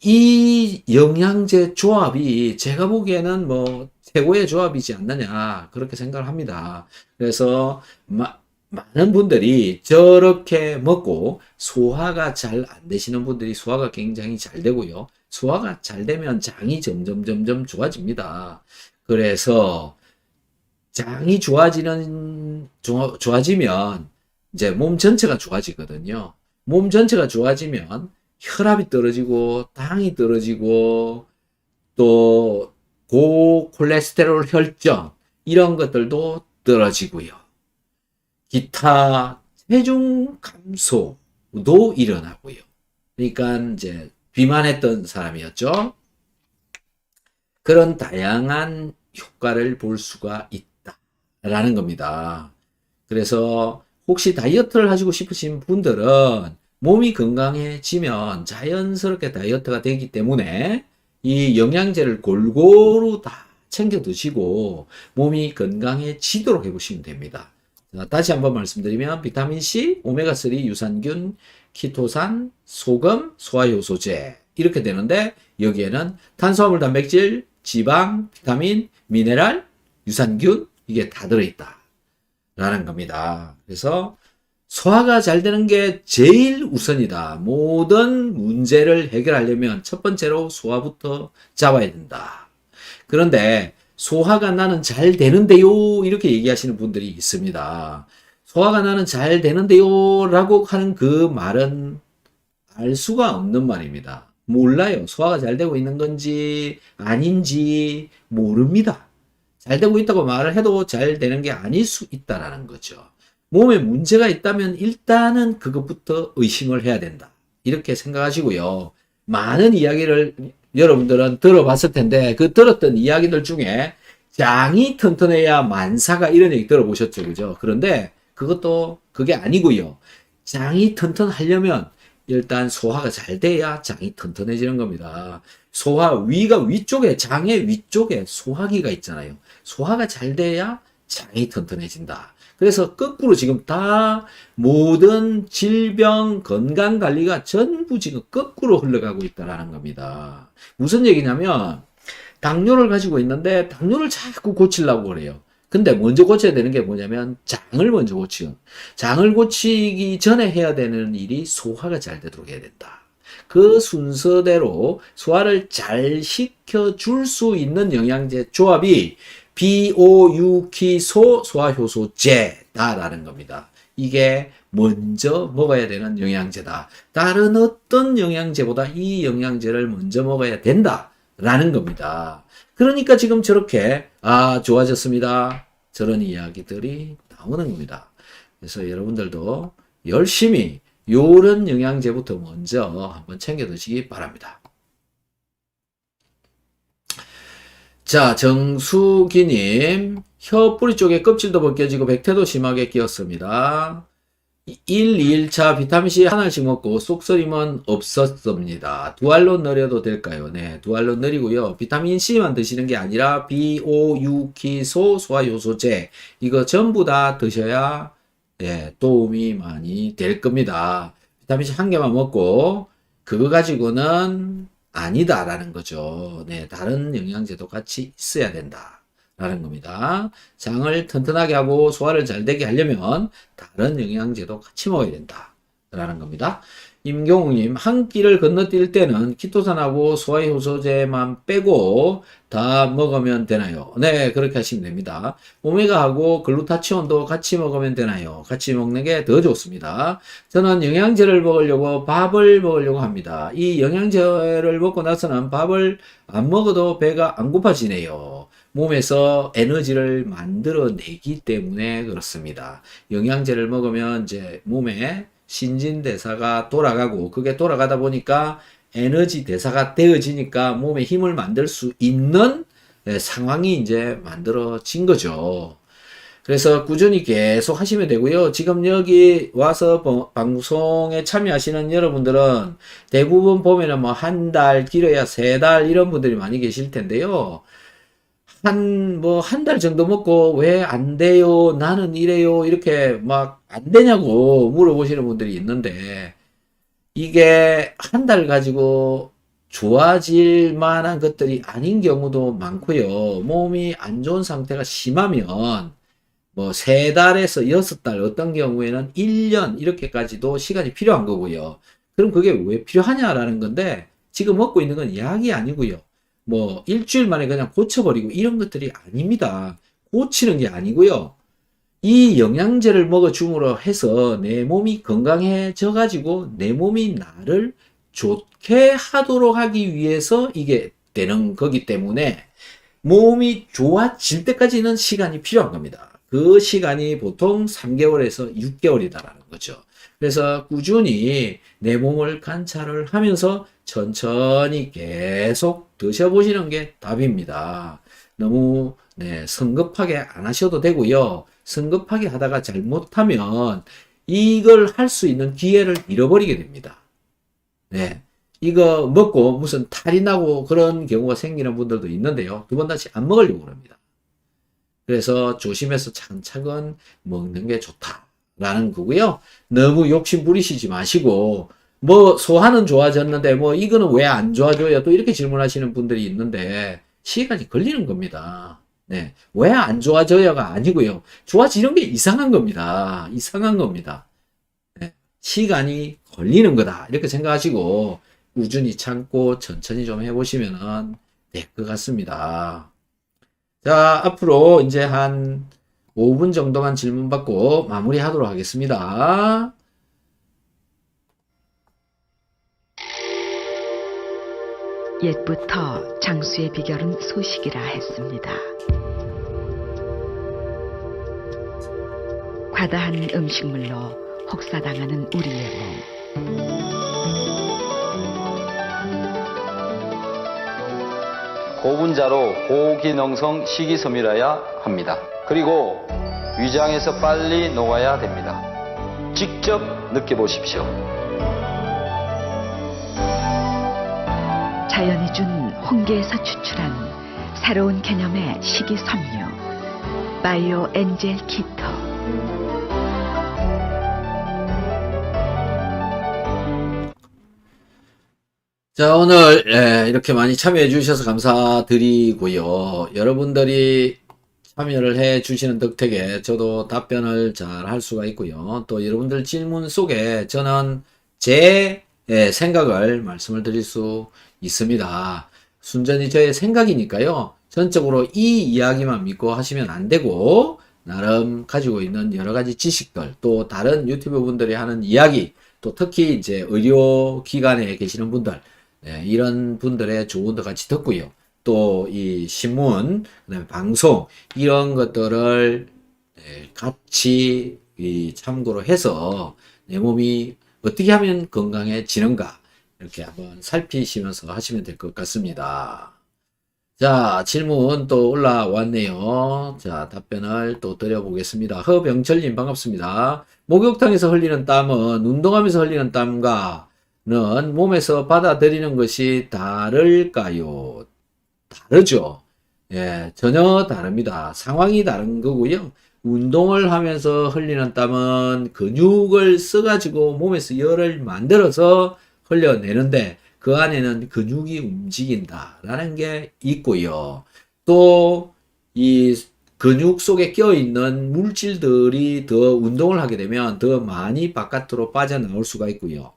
이 영양제 조합이 제가 보기에는 뭐 최고의 조합이지 않느냐 그렇게 생각을 합니다. 그래서 많은 분들이 저렇게 먹고 소화가 잘 안 되시는 분들이 소화가 굉장히 잘 되고요. 소화가 잘 되면 장이 점점 좋아집니다. 그래서 장이 좋아지면 이제 몸 전체가 좋아지거든요. 몸 전체가 좋아지면 혈압이 떨어지고 당이 떨어지고 또 고콜레스테롤 혈증 이런 것들도 떨어지고요. 기타 체중 감소도 일어나고요. 그러니까 이제 비만했던 사람이었죠. 그런 다양한 효과를 볼 수가 있다라는 겁니다. 그래서 혹시 다이어트를 하시고 싶으신 분들은 몸이 건강해지면 자연스럽게 다이어트가 되기 때문에 이 영양제를 골고루 다 챙겨 드시고 몸이 건강해지도록 해보시면 됩니다. 자, 다시 한번 말씀드리면 비타민C, 오메가3 유산균, 키토산, 소금, 소화효소제 이렇게 되는데 여기에는 탄수화물, 단백질, 지방, 비타민, 미네랄, 유산균 이게 다 들어있다 라는 겁니다. 그래서 소화가 잘 되는 게 제일 우선이다. 모든 문제를 해결하려면 첫 번째로 소화부터 잡아야 된다. 그런데 소화가 나는 잘 되는데요 이렇게 얘기하시는 분들이 있습니다. 소화가 나는 잘 되는데요 라고 하는 그 말은 알 수가 없는 말입니다. 몰라요. 소화가 잘 되고 있는 건지 아닌지 모릅니다. 잘 되고 있다고 말을 해도 잘 되는 게 아닐 수 있다라는 거죠. 몸에 문제가 있다면 일단은 그것부터 의심을 해야 된다. 이렇게 생각하시고요. 많은 이야기를 여러분들은 들어봤을 텐데 그 들었던 이야기들 중에 장이 튼튼해야 만사가 이런 얘기 들어보셨죠. 그죠? 그런데 그게 아니고요. 장이 튼튼하려면 일단 소화가 잘 돼야 장이 튼튼해지는 겁니다. 위가 위쪽에, 장의 위쪽에 소화기가 있잖아요. 소화가 잘 돼야 장이 튼튼해진다. 그래서 거꾸로 지금 다 모든 질병, 건강 관리가 전부 지금 거꾸로 흘러가고 있다라는 겁니다. 무슨 얘기냐면 당뇨를 가지고 있는데 당뇨를 자꾸 고치려고 그래요. 근데 먼저 고쳐야 되는 게 뭐냐면 장을 먼저 고치고 장을 고치기 전에 해야 되는 일이 소화가 잘 되도록 해야 된다. 그 순서대로 소화를 잘 시켜줄 수 있는 영양제 조합이 비오유키소 소화효소제다라는 겁니다. 이게 먼저 먹어야 되는 영양제다. 다른 어떤 영양제보다 이 영양제를 먼저 먹어야 된다라는 겁니다. 그러니까 지금 저렇게 좋아졌습니다. 저런 이야기들이 나오는 겁니다. 그래서 여러분들도 열심히 요런 영양제부터 먼저 한번 챙겨 드시기 바랍니다. 자, 정수기님, 혀 뿌리 쪽에 껍질도 벗겨지고 백태도 심하게 끼었습니다. 1, 2일차 비타민C 하나씩 먹고 쏙서림은 없었습니다. 두 알로 늘여도 될까요? 네, 두 알로 늘이고요. 비타민C만 드시는 게 아니라 비오유키소, 소화효소제 이거 전부 다 드셔야 도움이 많이 될 겁니다. 비타민C 한 개만 먹고 그거 가지고는 아니다라는 거죠. 네, 다른 영양제도 같이 있어야 된다. 라는 겁니다. 장을 튼튼하게 하고 소화를 잘 되게 하려면 다른 영양제도 같이 먹어야 된다. 라는 겁니다. 임경욱님, 한 끼를 건너뛸 때는 키토산하고 소화효소제만 빼고 다 먹으면 되나요? 네, 그렇게 하시면 됩니다. 오메가하고 글루타치온도 같이 먹으면 되나요? 같이 먹는 게 더 좋습니다. 저는 영양제를 먹으려고 밥을 먹으려고 합니다. 이 영양제를 먹고 나서는 밥을 안 먹어도 배가 안 고파지네요. 몸에서 에너지를 만들어내기 때문에 그렇습니다. 영양제를 먹으면 이제 몸에 신진대사가 돌아가고 그게 돌아가다 보니까 에너지 대사가 되어지니까 몸에 힘을 만들 수 있는 상황이 이제 만들어진 거죠. 그래서 꾸준히 계속 하시면 되고요. 지금 여기 와서 방송에 참여하시는 여러분들은 대부분 보면은 뭐 한 달, 길어야 3달 이런 분들이 많이 계실 텐데요. 한 달 정도 먹고 왜 안 돼요? 나는 이래요. 이렇게 막 안 되냐고 물어보시는 분들이 있는데 이게 한 달 가지고 좋아질 만한 것들이 아닌 경우도 많고요. 몸이 안 좋은 상태가 심하면 뭐 3달에서 6달 어떤 경우에는 1년 이렇게까지도 시간이 필요한 거고요. 그럼 그게 왜 필요하냐라는 건데 지금 먹고 있는 건 약이 아니고요. 뭐 일주일 만에 그냥 고쳐버리고 이런 것들이 아닙니다. 고치는 게 아니고요. 이 영양제를 먹어줌으로 해서 내 몸이 건강해져 가지고 내 몸이 나를 좋게 하도록 하기 위해서 이게 되는 거기 때문에 몸이 좋아질 때까지는 시간이 필요한 겁니다. 그 시간이 보통 3개월에서 6개월이다라는 거죠. 그래서 꾸준히 내 몸을 관찰을 하면서 천천히 계속 드셔보시는 게 답입니다. 너무 성급하게 안 하셔도 되고요. 성급하게 하다가 잘못하면 이걸 할 수 있는 기회를 잃어버리게 됩니다. 네. 이거 먹고 무슨 탈이 나고 그런 경우가 생기는 분들도 있는데요. 두 번 다시 안 먹으려고 합니다. 그래서 조심해서 차근차근 먹는 게 좋다라는 거고요. 너무 욕심 부리시지 마시고 뭐 소화는 좋아졌는데 뭐 이거는 왜 안 좋아져요? 또 이렇게 질문하시는 분들이 있는데 시간이 걸리는 겁니다. 네. 왜 안 좋아져요가 아니고요. 좋아지는 게 이상한 겁니다. 이상한 겁니다. 네. 시간이 걸리는 거다. 이렇게 생각하시고 꾸준히 참고 천천히 좀 해보시면 될 것 같습니다. 자, 앞으로 이제 한 5분 정도만 질문 받고 마무리하도록 하겠습니다. 옛부터 장수의 비결은 소식이라 했습니다. 과다한 음식물로 혹사당하는 우리의 몸. 고분자로 고기능성 식이섬유라야 합니다. 그리고 위장에서 빨리 녹아야 됩니다. 직접 느껴보십시오. 자연이 준 홍게에서 추출한 새로운 개념의 식이섬유 바이오 엔젤 키토. 자, 오늘 이렇게 많이 참여해 주셔서 감사드리고요. 여러분들이 참여를 해 주시는 덕택에 저도 답변을 잘 할 수가 있고요. 또 여러분들 질문 속에 저는 제 생각을 말씀을 드릴 수 있습니다. 순전히 저의 생각이니까요. 전적으로 이 이야기만 믿고 하시면 안 되고 나름 가지고 있는 여러 가지 지식들, 또 다른 유튜브 분들이 하는 이야기, 또 특히 이제 의료기관에 계시는 분들, 이런 분들의 조언도 같이 듣고요. 또 이 신문, 그다음에 방송 이런 것들을 같이 참고로 해서 내 몸이 어떻게 하면 건강해지는가 이렇게 한번 살피시면서 하시면 될 것 같습니다. 자, 질문 또 올라왔네요. 자, 답변을 또 드려보겠습니다. 허병철님 반갑습니다. 목욕탕에서 흘리는 땀은 운동하면서 흘리는 땀과는 몸에서 받아들이는 것이 다를까요? 다르죠. 예, 전혀 다릅니다. 상황이 다른 거고요. 운동을 하면서 흘리는 땀은 근육을 써가지고 몸에서 열을 만들어서 흘려내는데 그 안에는 근육이 움직인다라는 게 있고요. 또 이 근육 속에 껴있는 물질들이 더 운동을 하게 되면 더 많이 바깥으로 빠져나올 수가 있고요.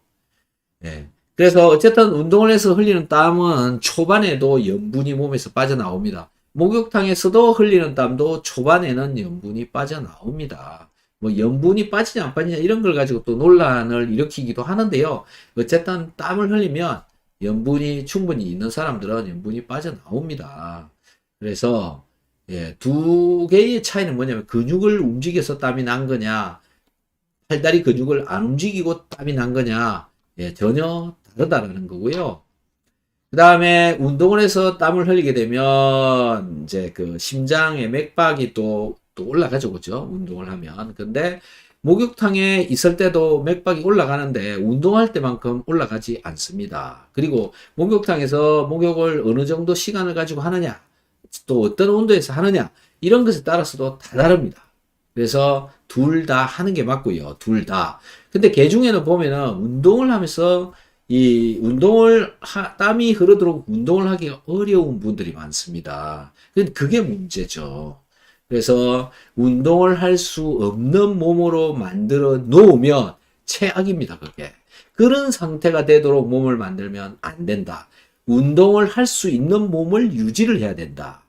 예. 그래서 어쨌든 운동을 해서 흘리는 땀은 초반에도 염분이 몸에서 빠져나옵니다. 목욕탕에서도 흘리는 땀도 초반에는 염분이 빠져나옵니다. 뭐 염분이 빠지냐 안 빠지냐 이런 걸 가지고 또 논란을 일으키기도 하는데요. 어쨌든 땀을 흘리면 염분이 충분히 있는 사람들은 염분이 빠져나옵니다. 그래서 예, 두 개의 차이는 뭐냐면 근육을 움직여서 땀이 난 거냐, 팔다리 근육을 안 움직이고 땀이 난 거냐, 예, 전혀 다르다라는 거고요. 그 다음에 운동을 해서 땀을 흘리게 되면 이제 그 심장의 맥박이 또 올라가죠, 그죠? 운동을 하면. 근데 목욕탕에 있을 때도 맥박이 올라가는데 운동할 때만큼 올라가지 않습니다. 그리고 목욕탕에서 목욕을 어느 정도 시간을 가지고 하느냐, 또 어떤 온도에서 하느냐, 이런 것에 따라서도 다 다릅니다. 그래서 둘 다 하는 게 맞고요. 둘 다. 근데 개 중에는 보면은 운동을 하면서 이 땀이 흐르도록 운동을 하기가 어려운 분들이 많습니다. 그게 문제죠. 그래서 운동을 할 수 없는 몸으로 만들어 놓으면 최악입니다, 그게. 그런 상태가 되도록 몸을 만들면 안 된다. 운동을 할 수 있는 몸을 유지를 해야 된다.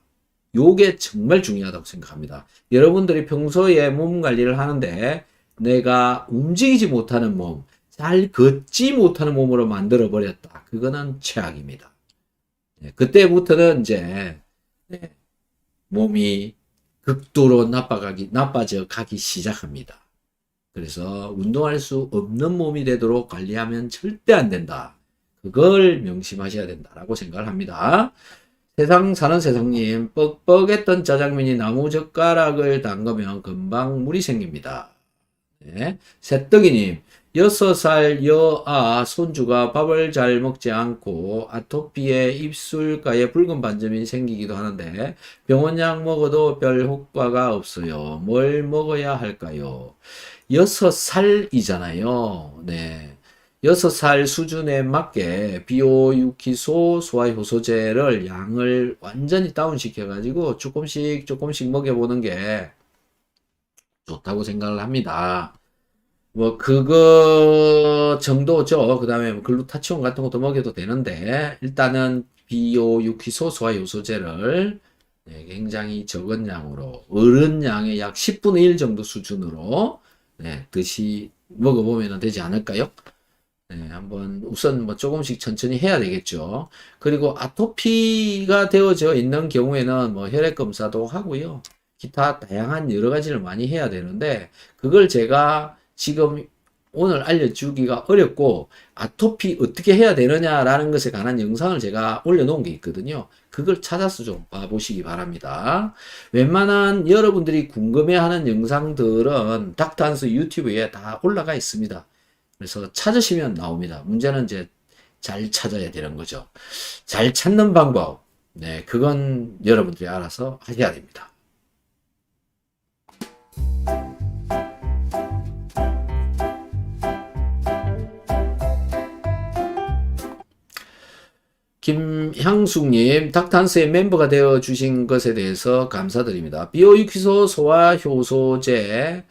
요게 정말 중요하다고 생각합니다. 여러분들이 평소에 몸 관리를 하는데 내가 움직이지 못하는 몸, 잘 걷지 못하는 몸으로 만들어 버렸다. 그거는 최악입니다. 그때부터는 이제 몸이 극도로 나빠져 가기 시작합니다. 그래서 운동할 수 없는 몸이 되도록 관리하면 절대 안 된다. 그걸 명심하셔야 된다라고 생각을 합니다. 세상 사는 세상님, 뻑뻑했던 짜장면이 나무젓가락을 담그면 금방 물이 생깁니다. 네. 새떡이님, 6살 여아 손주가 밥을 잘 먹지 않고 아토피에 입술가에 붉은 반점이 생기기도 하는데 병원약 먹어도 별 효과가 없어요. 뭘 먹어야 할까요? 6살이잖아요. 네. 6살 수준에 맞게 비오유키소 소화효소제를 양을 완전히 다운시켜가지고 조금씩 먹여보는 게 좋다고 생각을 합니다. 뭐 그거 정도죠. 그 다음에 글루타치온 같은 것도 먹여도 되는데 일단은 비오유키소 소화효소제를 굉장히 적은 양으로 어른 양의 약 10분의 1 정도 수준으로 먹어보면 되지 않을까요? 한번 우선 뭐 조금씩 천천히 해야 되겠죠. 그리고 아토피가 되어져 있는 경우에는 뭐 혈액 검사도 하고요. 기타 다양한 여러 가지를 많이 해야 되는데 그걸 제가 지금 오늘 알려주기가 어렵고 아토피 어떻게 해야 되느냐라는 것에 관한 영상을 제가 올려놓은 게 있거든요. 그걸 찾아서 좀 봐보시기 바랍니다. 웬만한 여러분들이 궁금해하는 영상들은 닥터한스 유튜브에 다 올라가 있습니다. 그래서 찾으시면 나옵니다. 문제는 이제 잘 찾아야 되는 거죠. 잘 찾는 방법. 그건 여러분들이 알아서 하셔야 됩니다. 김향숙님, 닥터한스의 멤버가 되어 주신 것에 대해서 감사드립니다. 비오유키소 소화효소제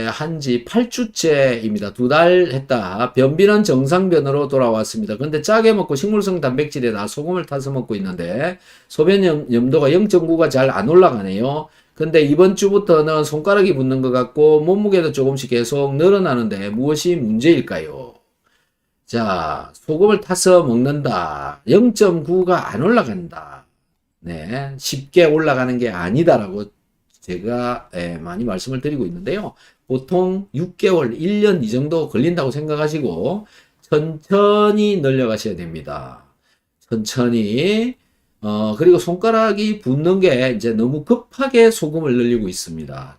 한지 8주째입니다. 2달 했다. 변비는 정상변으로 돌아왔습니다. 근데 짜게 먹고 식물성 단백질에다 소금을 타서 먹고 있는데 소변 염도가 0.9가 잘 안 올라가네요. 근데 이번 주부터는 손가락이 붓는 것 같고 몸무게도 조금씩 계속 늘어나는데 무엇이 문제일까요? 자, 소금을 타서 먹는다. 0.9가 안 올라간다. 쉽게 올라가는 게 아니다라고 제가 많이 말씀을 드리고 있는데요. 보통 6개월, 1년 이 정도 걸린다고 생각하시고 천천히 늘려가셔야 됩니다. 천천히 그리고 손가락이 붓는 게 이제 너무 급하게 소금을 늘리고 있습니다.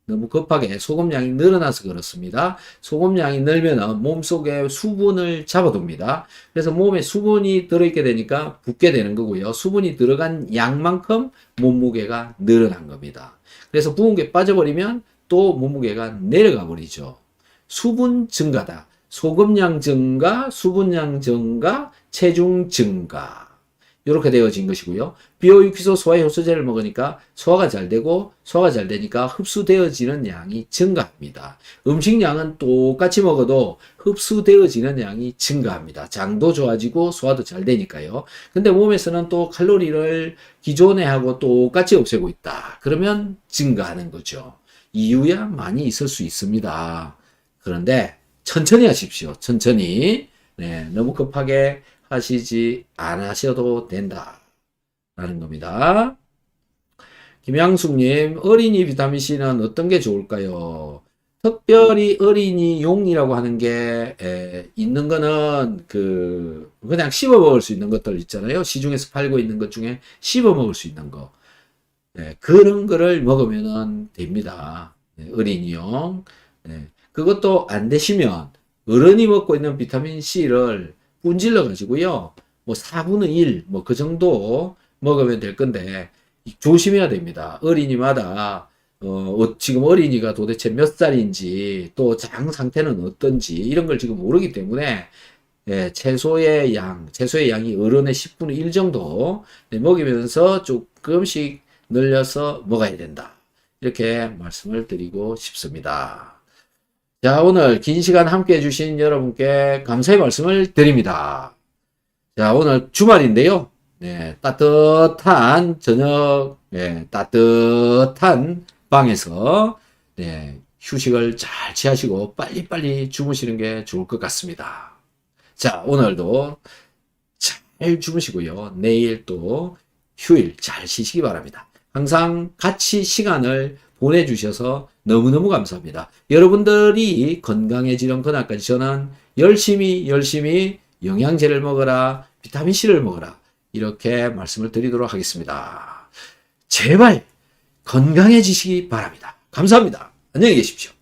너무 급하게 소금량이 늘어나서 그렇습니다. 소금량이 늘면 몸속에 수분을 잡아둡니다. 그래서 몸에 수분이 들어있게 되니까 붓게 되는 거고요. 수분이 들어간 양만큼 몸무게가 늘어난 겁니다. 그래서 부은 게 빠져버리면 또 몸무게가 내려가 버리죠. 수분 증가다. 소금량 증가, 수분량 증가, 체중 증가. 이렇게 되어진 것이고요. 비오유키소 소화효소제를 먹으니까 소화가 잘 되고 소화가 잘 되니까 흡수되어지는 양이 증가합니다. 음식량은 똑같이 먹어도 흡수되어지는 양이 증가합니다. 장도 좋아지고 소화도 잘 되니까요. 근데 몸에서는 또 칼로리를 기존에 하고 똑같이 없애고 있다. 그러면 증가하는 거죠. 이유야 많이 있을 수 있습니다. 그런데 천천히 하십시오. 천천히. 네, 너무 급하게 하시지 않으셔도 된다. 라는 겁니다. 김양숙님, 어린이 비타민C는 어떤 게 좋을까요? 특별히 어린이용이라고 하는 게 있는 거는 그냥 씹어 먹을 수 있는 것들 있잖아요. 시중에서 팔고 있는 것 중에 씹어 먹을 수 있는 거. 그런 거를 먹으면 됩니다. 어린이용. 그것도 안 되시면 어른이 먹고 있는 비타민C를 분질러 가지고요. 뭐 4분의 1, 뭐 그 정도 먹으면 될 건데, 조심해야 됩니다. 어린이마다, 지금 어린이가 도대체 몇 살인지, 또 장 상태는 어떤지, 이런 걸 지금 모르기 때문에, 채소의 양이 어른의 10분의 1 정도 먹이면서 조금씩 늘려서 먹어야 된다. 이렇게 말씀을 드리고 싶습니다. 자, 오늘 긴 시간 함께 해주신 여러분께 감사의 말씀을 드립니다. 자, 오늘 주말인데요. 네, 따뜻한 저녁, 따뜻한 방에서, 휴식을 잘 취하시고 빨리빨리 주무시는 게 좋을 것 같습니다. 자, 오늘도 잘 주무시고요. 내일 또 휴일 잘 쉬시기 바랍니다. 항상 같이 시간을 보내주셔서 너무너무 감사합니다. 여러분들이 건강해지는 그날까지 저는 열심히 영양제를 먹어라, 비타민C를 먹어라, 이렇게 말씀을 드리도록 하겠습니다. 제발 건강해지시기 바랍니다. 감사합니다. 안녕히 계십시오.